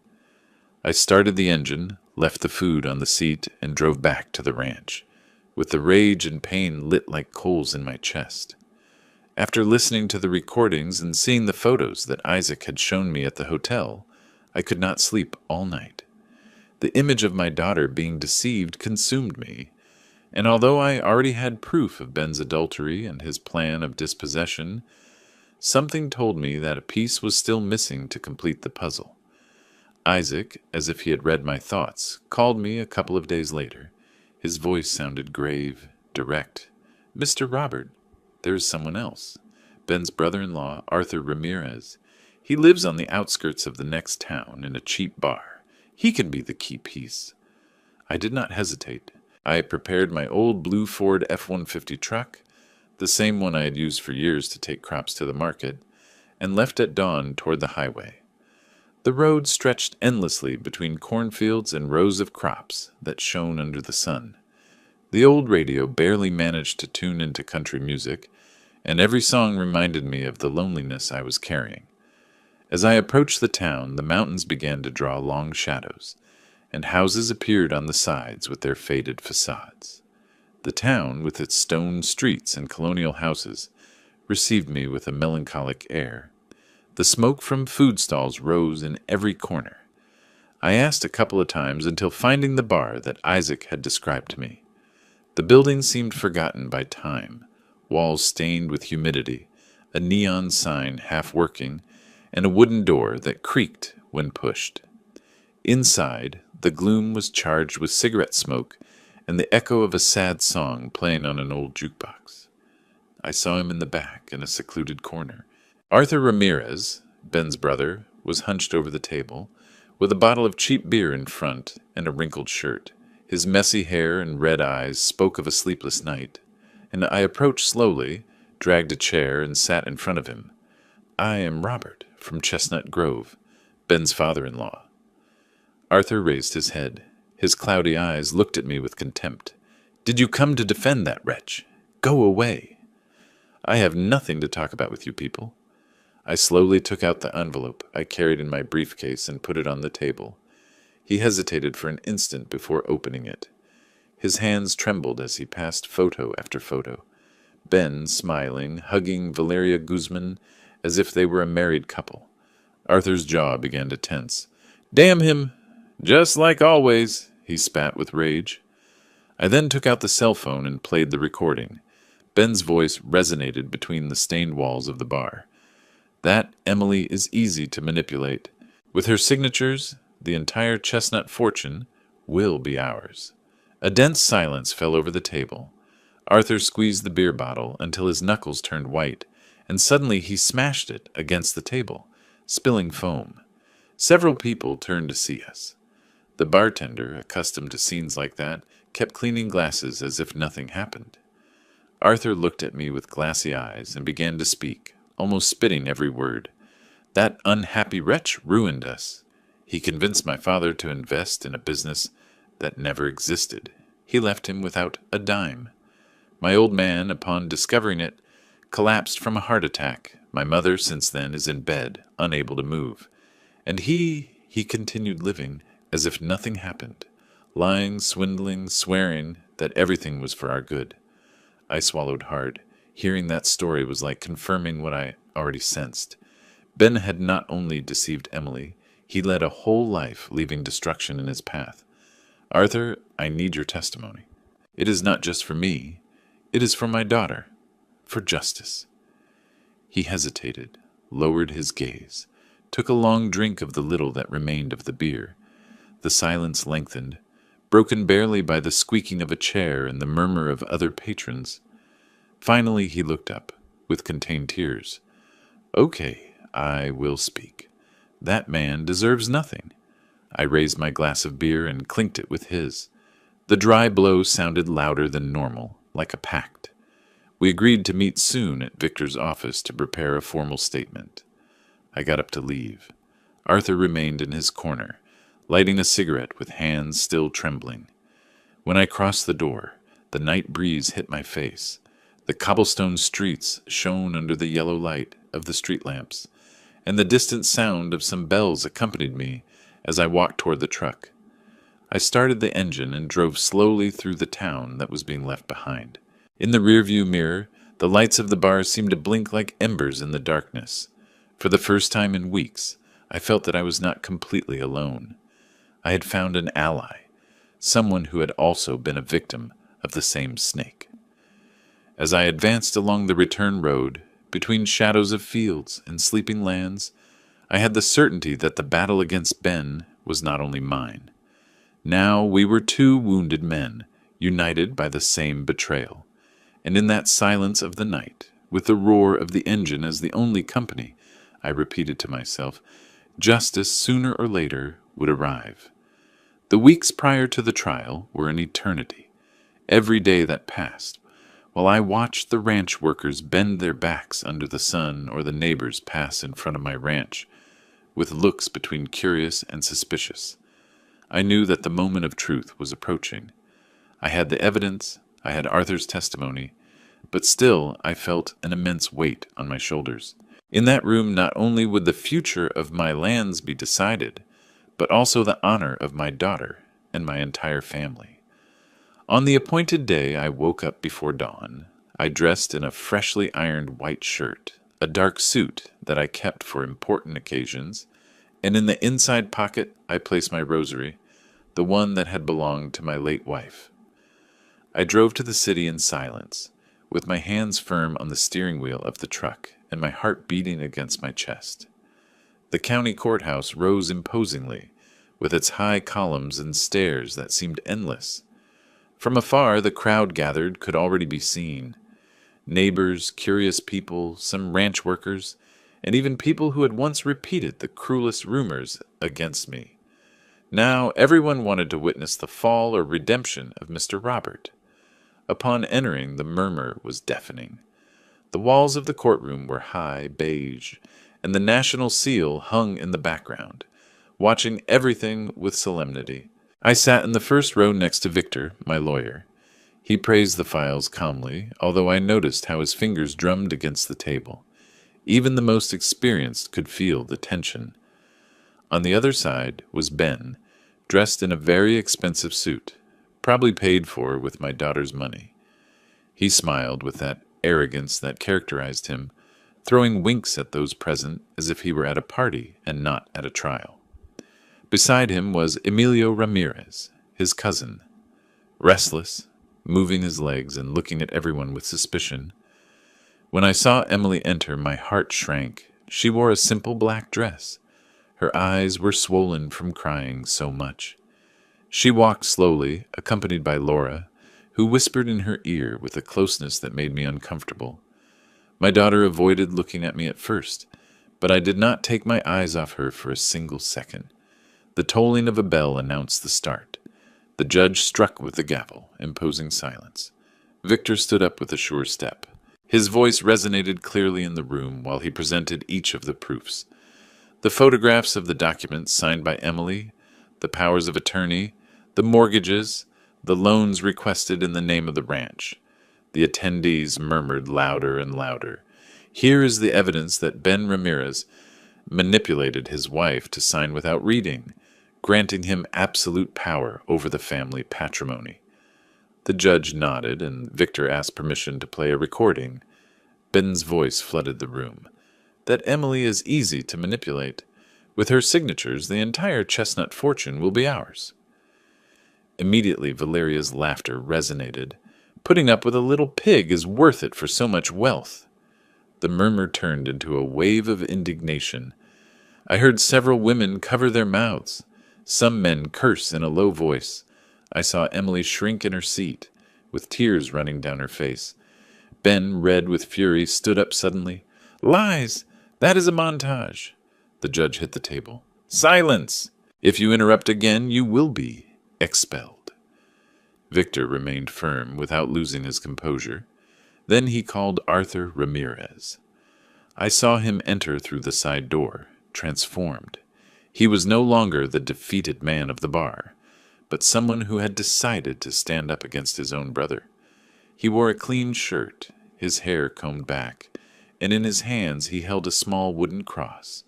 I started the engine, left the food on the seat, and drove back to the ranch, with the rage and pain lit like coals in my chest. After listening to the recordings and seeing the photos that Isaac had shown me at the hotel, I could not sleep all night. The image of my daughter being deceived consumed me, and although I already had proof of Ben's adultery and his plan of dispossession, something told me that a piece was still missing to complete the puzzle. Isaac, as if he had read my thoughts, called me a couple of days later. His voice sounded grave, direct. "Mr. Robert, there is someone else. Ben's brother-in-law, Arthur Ramirez. He lives on the outskirts of the next town in a cheap bar. He can be the key piece. I did not hesitate. I prepared my old blue Ford F-150 truck, the same one I had used for years to take crops to the market, and left at dawn toward the highway. The road stretched endlessly between cornfields and rows of crops that shone under the sun. The old radio barely managed to tune into country music, and every song reminded me of the loneliness I was carrying. As I approached the town, the mountains began to draw long shadows, and houses appeared on the sides with their faded facades. The town, with its stone streets and colonial houses, received me with a melancholic air. The smoke from food stalls rose in every corner. I asked a couple of times until finding the bar that Isaac had described to me. The building seemed forgotten by time, walls stained with humidity, a neon sign half working, and a wooden door that creaked when pushed. Inside, the gloom was charged with cigarette smoke and the echo of a sad song playing on an old jukebox. I saw him in the back in a secluded corner. Arthur Ramirez, Ben's brother, was hunched over the table, with a bottle of cheap beer in front and a wrinkled shirt. His messy hair and red eyes spoke of a sleepless night, and I approached slowly, dragged a chair, and sat in front of him. I am Robert, from Chestnut Grove, Ben's father-in-law. Arthur raised his head. His cloudy eyes looked at me with contempt. Did you come to defend that wretch? Go away. I have nothing to talk about with you people. I slowly took out the envelope I carried in my briefcase and put it on the table. He hesitated for an instant before opening it. His hands trembled as he passed photo after photo. Ben smiling, hugging Valeria Guzman as if they were a married couple. Arthur's jaw began to tense. Damn him! Just like always, he spat with rage. I then took out the cell phone and played the recording. Ben's voice resonated between the stained walls of the bar. That Emily is easy to manipulate. With her signatures, the entire Chestnut fortune will be ours. A dense silence fell over the table. Arthur squeezed the beer bottle until his knuckles turned white, and suddenly he smashed it against the table, spilling foam. Several people turned to see us. The bartender, accustomed to scenes like that, kept cleaning glasses as if nothing happened. Arthur looked at me with glassy eyes and began to speak, almost spitting every word. That unhappy wretch ruined us. He convinced my father to invest in a business that never existed. He left him without a dime. My old man, upon discovering it, collapsed from a heart attack. My mother, since then, is in bed, unable to move. And he continued living as if nothing happened, lying, swindling, swearing that everything was for our good. I swallowed hard. Hearing that story was like confirming what I already sensed. Ben had not only deceived Emily, he led a whole life leaving destruction in his path. Arthur, I need your testimony. It is not just for me. It is for my daughter. For justice. He hesitated, lowered his gaze, took a long drink of the little that remained of the beer. The silence lengthened, broken barely by the squeaking of a chair and the murmur of other patrons. Finally he looked up, with contained tears. Okay, I will speak. That man deserves nothing. I raised my glass of beer and clinked it with his. The dry blow sounded louder than normal, like a pact. We agreed to meet soon at Victor's office to prepare a formal statement. I got up to leave. Arthur remained in his corner, lighting a cigarette with hands still trembling. When I crossed the door, the night breeze hit my face. The cobblestone streets shone under the yellow light of the street lamps, and the distant sound of some bells accompanied me as I walked toward the truck. I started the engine and drove slowly through the town that was being left behind. In the rearview mirror, the lights of the bar seemed to blink like embers in the darkness. For the first time in weeks, I felt that I was not completely alone. I had found an ally, someone who had also been a victim of the same snake. As I advanced along the return road, between shadows of fields and sleeping lands, I had the certainty that the battle against Ben was not only mine. Now we were two wounded men, united by the same betrayal. And in that silence of the night, with the roar of the engine as the only company, I repeated to myself, justice sooner or later would arrive. The weeks prior to the trial were an eternity. Every day that passed, while I watched the ranch workers bend their backs under the sun or the neighbors pass in front of my ranch, with looks between curious and suspicious, I knew that the moment of truth was approaching. I had the evidence, I had Arthur's testimony, but still I felt an immense weight on my shoulders. In that room, not only would the future of my lands be decided, but also the honor of my daughter and my entire family. On the appointed day, I woke up before dawn. I dressed in a freshly ironed white shirt, a dark suit that I kept for important occasions, and in the inside pocket I placed my rosary, the one that had belonged to my late wife. I drove to the city in silence, with my hands firm on the steering wheel of the truck and my heart beating against my chest. The county courthouse rose imposingly, with its high columns and stairs that seemed endless. From afar, the crowd gathered could already be seen. Neighbors, curious people, some ranch workers, and even people who had once repeated the cruelest rumors against me. Now everyone wanted to witness the fall or redemption of Mr. Robert. Upon entering, the murmur was deafening. The walls of the courtroom were high beige, and the national seal hung in the background, watching everything with solemnity. I sat in the first row next to Victor, my lawyer. He praised the files calmly, although I noticed how his fingers drummed against the table. Even the most experienced could feel the tension. On the other side was Ben, dressed in a very expensive suit, probably paid for with my daughter's money. He smiled with that arrogance that characterized him, throwing winks at those present as if he were at a party and not at a trial. Beside him was Emilio Ramirez, his cousin, restless, moving his legs and looking at everyone with suspicion. When I saw Emily enter, my heart shrank. She wore a simple black dress. Her eyes were swollen from crying so much. She walked slowly, accompanied by Laura, who whispered in her ear with a closeness that made me uncomfortable. My daughter avoided looking at me at first, but I did not take my eyes off her for a single second. The tolling of a bell announced the start. The judge struck with the gavel, imposing silence. Victor stood up with a sure step. His voice resonated clearly in the room while he presented each of the proofs. The photographs of the documents signed by Emily, the powers of attorney, the mortgages, the loans requested in the name of the ranch. The attendees murmured louder and louder. Here is the evidence that Ben Ramirez manipulated his wife to sign without reading, granting him absolute power over the family patrimony. The judge nodded, and Victor asked permission to play a recording. Ben's voice flooded the room. That Emily is easy to manipulate. With her signatures, the entire chestnut fortune will be ours. Immediately, Valeria's laughter resonated. Putting up with a little pig is worth it for so much wealth. The murmur turned into a wave of indignation. I heard several women cover their mouths. Some men curse in a low voice. I saw Emily shrink in her seat, with tears running down her face. Ben, red with fury, stood up suddenly. "Lies! That is a montage." The judge hit the table. "Silence! If you interrupt again, you will be expelled." Victor remained firm without losing his composure. Then he called Arthur Ramirez. I saw him enter through the side door, transformed. He was no longer the defeated man of the bar, but someone who had decided to stand up against his own brother. He wore a clean shirt, his hair combed back, and in his hands he held a small wooden cross.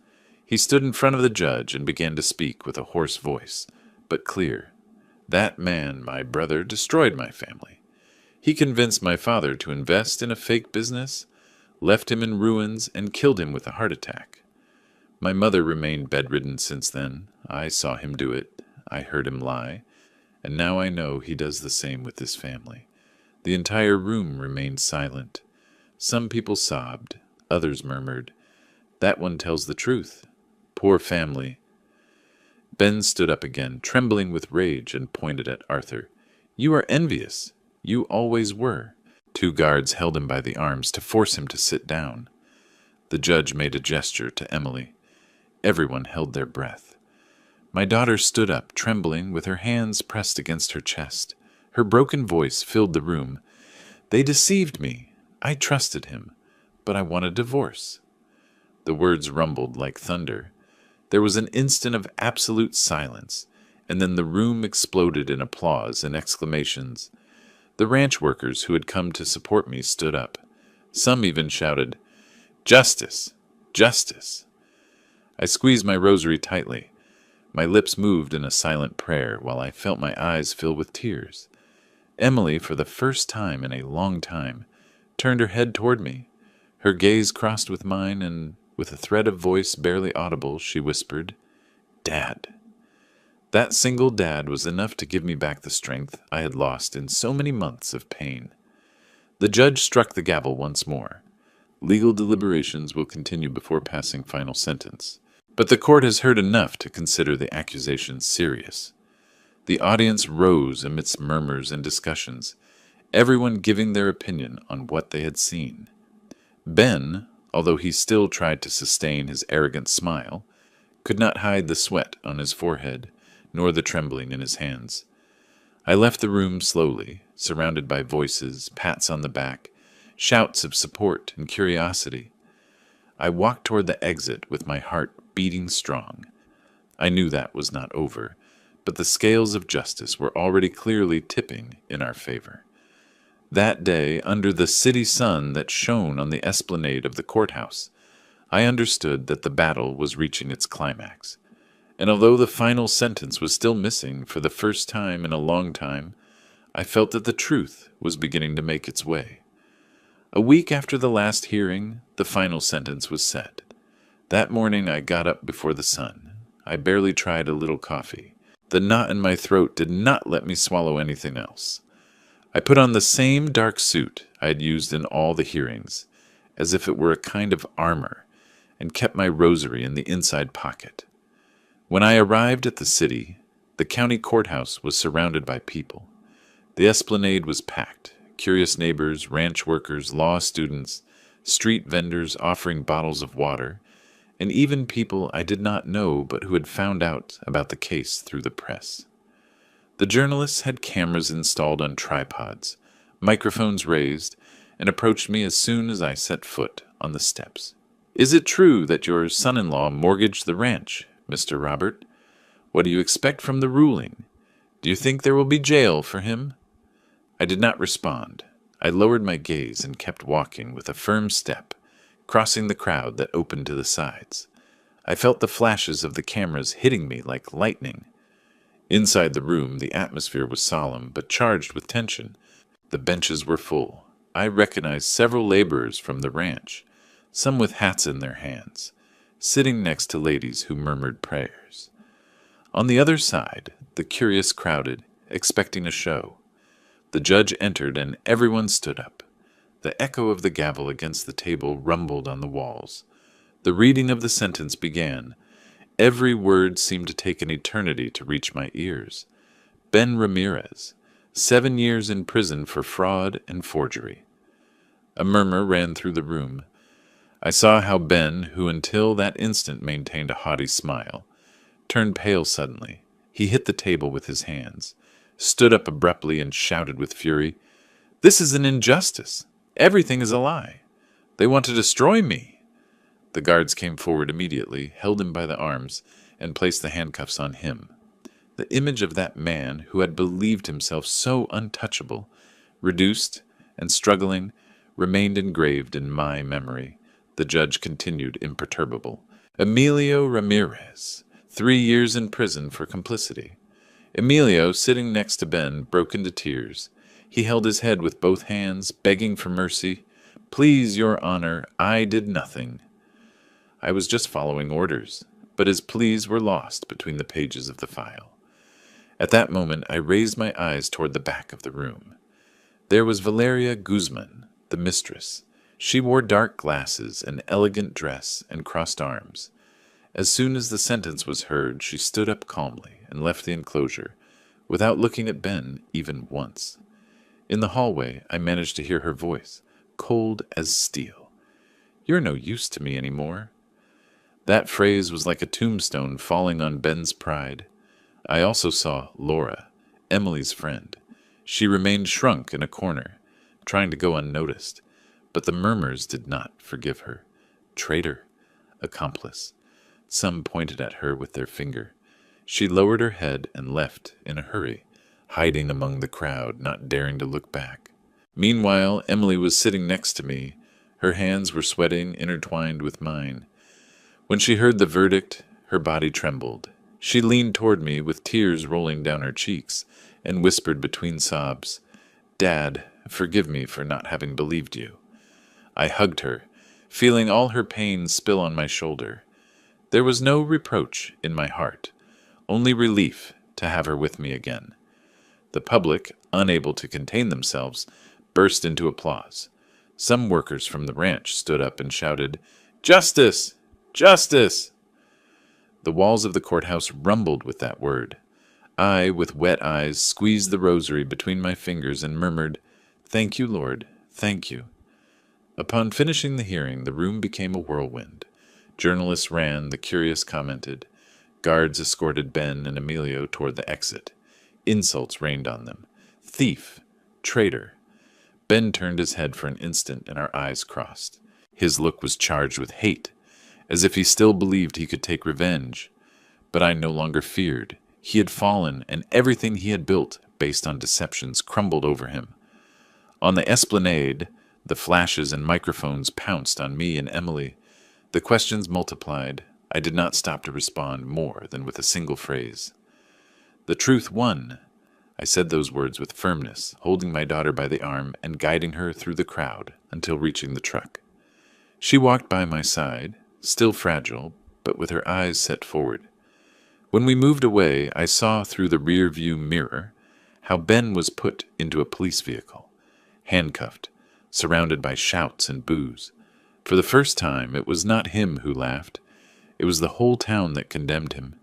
He stood in front of the judge and began to speak with a hoarse voice, but clear. "That man, my brother, destroyed my family. He convinced my father to invest in a fake business, left him in ruins, and killed him with a heart attack. My mother remained bedridden since then. I saw him do it. I heard him lie. And now I know he does the same with his family." The entire room remained silent. Some people sobbed. Others murmured, "That one tells the truth. Poor family." Ben stood up again, trembling with rage, and pointed at Arthur. "You are envious. You always were." 2 guards held him by the arms to force him to sit down. The judge made a gesture to Emily. Everyone held their breath. My daughter stood up, trembling, with her hands pressed against her chest. Her broken voice filled the room. They deceived me. I trusted him, but I want a divorce. The words rumbled like thunder. There was an instant of absolute silence, and then the room exploded in applause and exclamations. The ranch workers who had come to support me stood up. Some even shouted, "Justice! Justice!" I squeezed my rosary tightly. My lips moved in a silent prayer while I felt my eyes fill with tears. Emily, for the first time in a long time, turned her head toward me. Her gaze crossed with mine, and with a thread of voice barely audible, she whispered, "Dad." That single "dad" was enough to give me back the strength I had lost in so many months of pain. The judge struck the gavel once more. Legal deliberations will continue before passing final sentence, but the court has heard enough to consider the accusations serious. The audience rose amidst murmurs and discussions, everyone giving their opinion on what they had seen. Ben, although he still tried to sustain his arrogant smile, could not hide the sweat on his forehead, nor the trembling in his hands. I left the room slowly, surrounded by voices, pats on the back, shouts of support and curiosity. I walked toward the exit with my heart beating strong. I knew that was not over, but the scales of justice were already clearly tipping in our favor. That day, under the city sun that shone on the esplanade of the courthouse, I understood that the battle was reaching its climax. And although the final sentence was still missing for the first time in a long time, I felt that the truth was beginning to make its way. A week after the last hearing, the final sentence was set. That morning I got up before the sun. I barely tried a little coffee. The knot in my throat did not let me swallow anything else. I put on the same dark suit I had used in all the hearings, as if it were a kind of armor, and kept my rosary in the inside pocket. When I arrived at the city, the county courthouse was surrounded by people. The esplanade was packed. Curious neighbors, ranch workers, law students, street vendors offering bottles of water, and even people I did not know but who had found out about the case through the press. The journalists had cameras installed on tripods, microphones raised, and approached me as soon as I set foot on the steps. "Is it true that your son-in-law mortgaged the ranch, Mr. Robert? What do you expect from the ruling? Do you think there will be jail for him?" I did not respond. I lowered my gaze and kept walking with a firm step, crossing the crowd that opened to the sides. I felt the flashes of the cameras hitting me like lightning. Inside the room, the atmosphere was solemn, but charged with tension. The benches were full. I recognized several laborers from the ranch, some with hats in their hands, sitting next to ladies who murmured prayers. On the other side, the curious crowded, expecting a show. The judge entered, and everyone stood up. The echo of the gavel against the table rumbled on the walls. The reading of the sentence began. Every word seemed to take an eternity to reach my ears. Ben Ramirez, 7 years in prison for fraud and forgery. A murmur ran through the room. I saw how Ben, who until that instant maintained a haughty smile, turned pale suddenly. He hit the table with his hands, stood up abruptly, and shouted with fury, "This is an injustice. Everything is a lie. They want to destroy me." The guards came forward immediately, held him by the arms, and placed the handcuffs on him. The image of that man who had believed himself so untouchable, reduced and struggling, remained engraved in my memory. The judge continued imperturbable. "Emilio Ramirez, 3 years in prison for complicity." Emilio, sitting next to Ben, broke into tears. He held his head with both hands, begging for mercy. "Please, Your Honor, I did nothing." I was just following orders, but his pleas were lost between the pages of the file. At that moment, I raised my eyes toward the back of the room. There was Valeria Guzman, the mistress. She wore dark glasses, an elegant dress, and crossed arms. As soon as the sentence was heard, she stood up calmly and left the enclosure, without looking at Ben even once. In the hallway, I managed to hear her voice, cold as steel. "You're no use to me any more." That phrase was like a tombstone falling on Ben's pride. I also saw Laura, Emily's friend. She remained shrunk in a corner, trying to go unnoticed, but the murmurs did not forgive her. Traitor, accomplice. Some pointed at her with their finger. She lowered her head and left in a hurry, hiding among the crowd, not daring to look back. Meanwhile, Emily was sitting next to me. Her hands were sweating, intertwined with mine. When she heard the verdict, her body trembled. She leaned toward me with tears rolling down her cheeks and whispered between sobs, "Dad, forgive me for not having believed you." I hugged her, feeling all her pain spill on my shoulder. There was no reproach in my heart, only relief to have her with me again. The public, unable to contain themselves, burst into applause. Some workers from the ranch stood up and shouted, "Justice! Justice!" The walls of the courthouse rumbled with that word. I, with wet eyes, squeezed the rosary between my fingers and murmured, "Thank you, Lord, thank you." Upon finishing the hearing, the room became a whirlwind. Journalists ran, the curious commented. Guards escorted Ben and Emilio toward the exit. Insults rained on them. Thief! Traitor! Ben turned his head for an instant and our eyes crossed. His look was charged with hate, as if he still believed he could take revenge. But I no longer feared. He had fallen, and everything he had built, based on deceptions, crumbled over him. On the esplanade, the flashes and microphones pounced on me and Emily. The questions multiplied. I did not stop to respond more than with a single phrase. "The truth won." I said those words with firmness, holding my daughter by the arm and guiding her through the crowd until reaching the truck. She walked by my side, still fragile, but with her eyes set forward. When we moved away, I saw through the rear-view mirror how Ben was put into a police vehicle, handcuffed, surrounded by shouts and boos. For the first time, it was not him who laughed. It was the whole town that condemned him.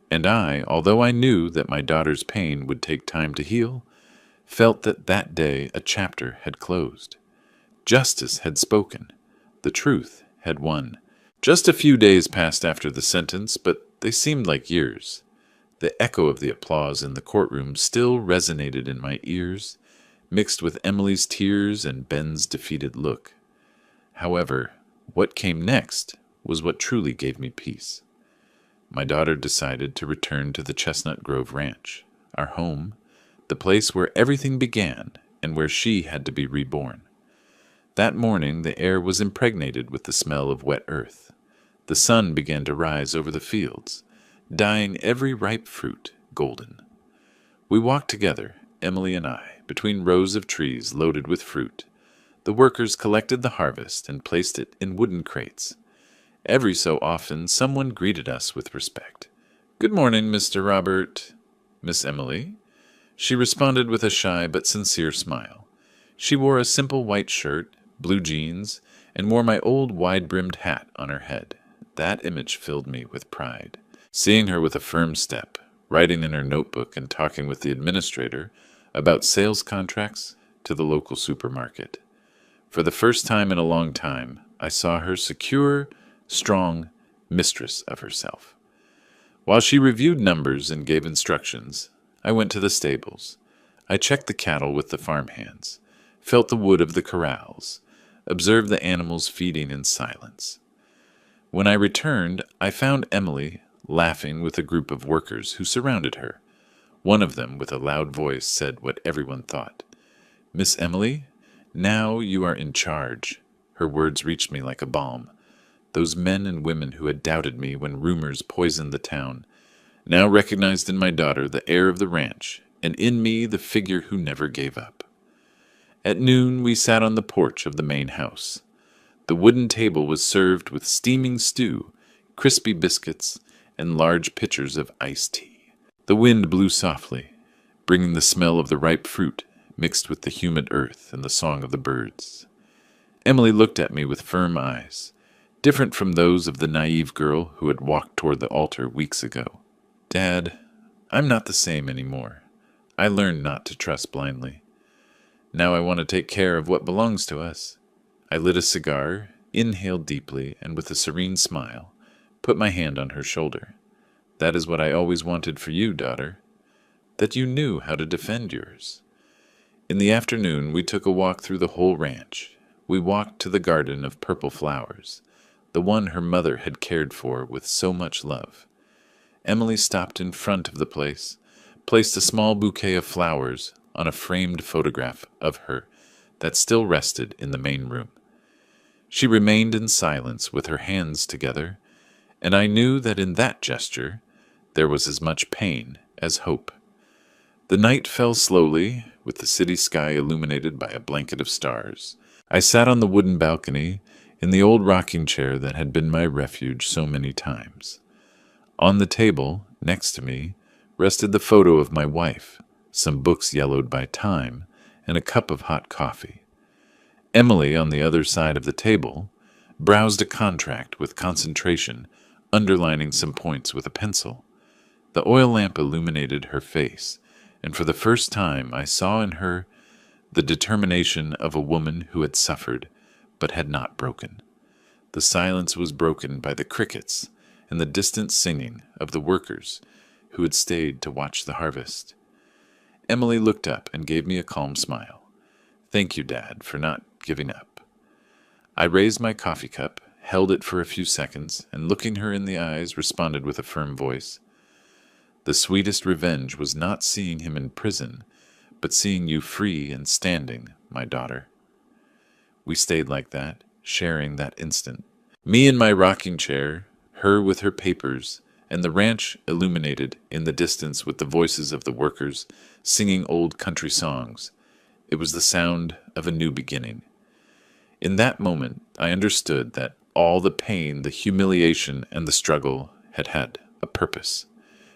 And I, although I knew that my daughter's pain would take time to heal, felt that that day a chapter had closed. Justice had spoken. The truth had won. Just a few days passed after the sentence, but they seemed like years. The echo of the applause in the courtroom still resonated in my ears, mixed with Emily's tears and Ben's defeated look. However, what came next was what truly gave me peace. My daughter decided to return to the Chestnut Grove Ranch, our home, the place where everything began and where she had to be reborn. That morning the air was impregnated with the smell of wet earth. The sun began to rise over the fields, dyeing every ripe fruit golden. We walked together, Emily and I, between rows of trees loaded with fruit. The workers collected the harvest and placed it in wooden crates. Every so often, someone greeted us with respect. "Good morning, Mr. Robert." "Miss Emily?" She responded with a shy but sincere smile. She wore a simple white shirt, blue jeans, and wore my old wide-brimmed hat on her head. That image filled me with pride. Seeing her with a firm step, writing in her notebook and talking with the administrator about sales contracts to the local supermarket. For the first time in a long time, I saw her secure, strong mistress of herself. While she reviewed numbers and gave instructions, I went to the stables. I checked the cattle with the farmhands, felt the wood of the corrals, observed the animals feeding in silence. When I returned, I found Emily laughing with a group of workers who surrounded her. One of them, with a loud voice, said what everyone thought. "Miss Emily, now you are in charge." Her words reached me like a balm. Those men and women who had doubted me when rumors poisoned the town, now recognized in my daughter the heir of the ranch, and in me the figure who never gave up. At noon we sat on the porch of the main house. The wooden table was served with steaming stew, crispy biscuits, and large pitchers of iced tea. The wind blew softly, bringing the smell of the ripe fruit mixed with the humid earth and the song of the birds. Emily looked at me with firm eyes, different from those of the naive girl who had walked toward the altar weeks ago. "Dad, I'm not the same anymore. I learned not to trust blindly. Now I want to take care of what belongs to us." I lit a cigar, inhaled deeply, and with a serene smile, put my hand on her shoulder. That is what I always wanted for you, daughter, that you knew how to defend yours. In the afternoon, we took a walk through the whole ranch. We walked to the garden of purple flowers, the one her mother had cared for with so much love. Emily stopped in front of the place, placed a small bouquet of flowers on a framed photograph of her that still rested in the main room. She remained in silence with her hands together, and I knew that in that gesture there was as much pain as hope. The night fell slowly, with the city sky illuminated by a blanket of stars. I sat on the wooden balcony in the old rocking chair that had been my refuge so many times. On the table, next to me, rested the photo of my wife, some books yellowed by time, and a cup of hot coffee. Emily, on the other side of the table, browsed a contract with concentration, underlining some points with a pencil. The oil lamp illuminated her face, and for the first time I saw in her the determination of a woman who had suffered, but had not broken. The silence was broken by the crickets and the distant singing of the workers who had stayed to watch the harvest. Emily looked up and gave me a calm smile. "Thank you, Dad, for not giving up." I raised my coffee cup, held it for a few seconds, and looking her in the eyes, responded with a firm voice. "The sweetest revenge was not seeing him in prison, but seeing you free and standing, my daughter." We stayed like that, sharing that instant. Me in my rocking chair, her with her papers, and the ranch illuminated in the distance with the voices of the workers singing old country songs. It was the sound of a new beginning. In that moment, I understood that all the pain, the humiliation, and the struggle had had a purpose: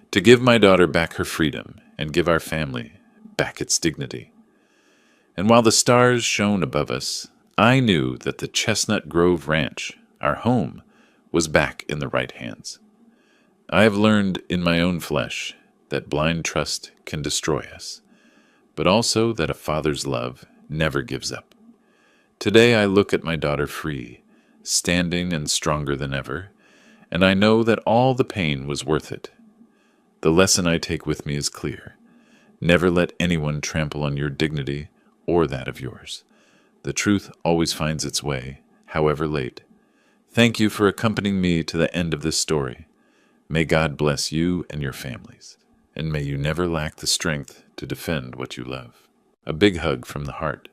to give my daughter back her freedom and give our family back its dignity. And while the stars shone above us, I knew that the Chestnut Grove Ranch, our home, was back in the right hands. I have learned in my own flesh that blind trust can destroy us, but also that a father's love never gives up. Today I look at my daughter free, standing and stronger than ever, and I know that all the pain was worth it. The lesson I take with me is clear. Never let anyone trample on your dignity or that of yours. The truth always finds its way, however late. Thank you for accompanying me to the end of this story. May God bless you and your families, and may you never lack the strength to defend what you love. A big hug from the heart.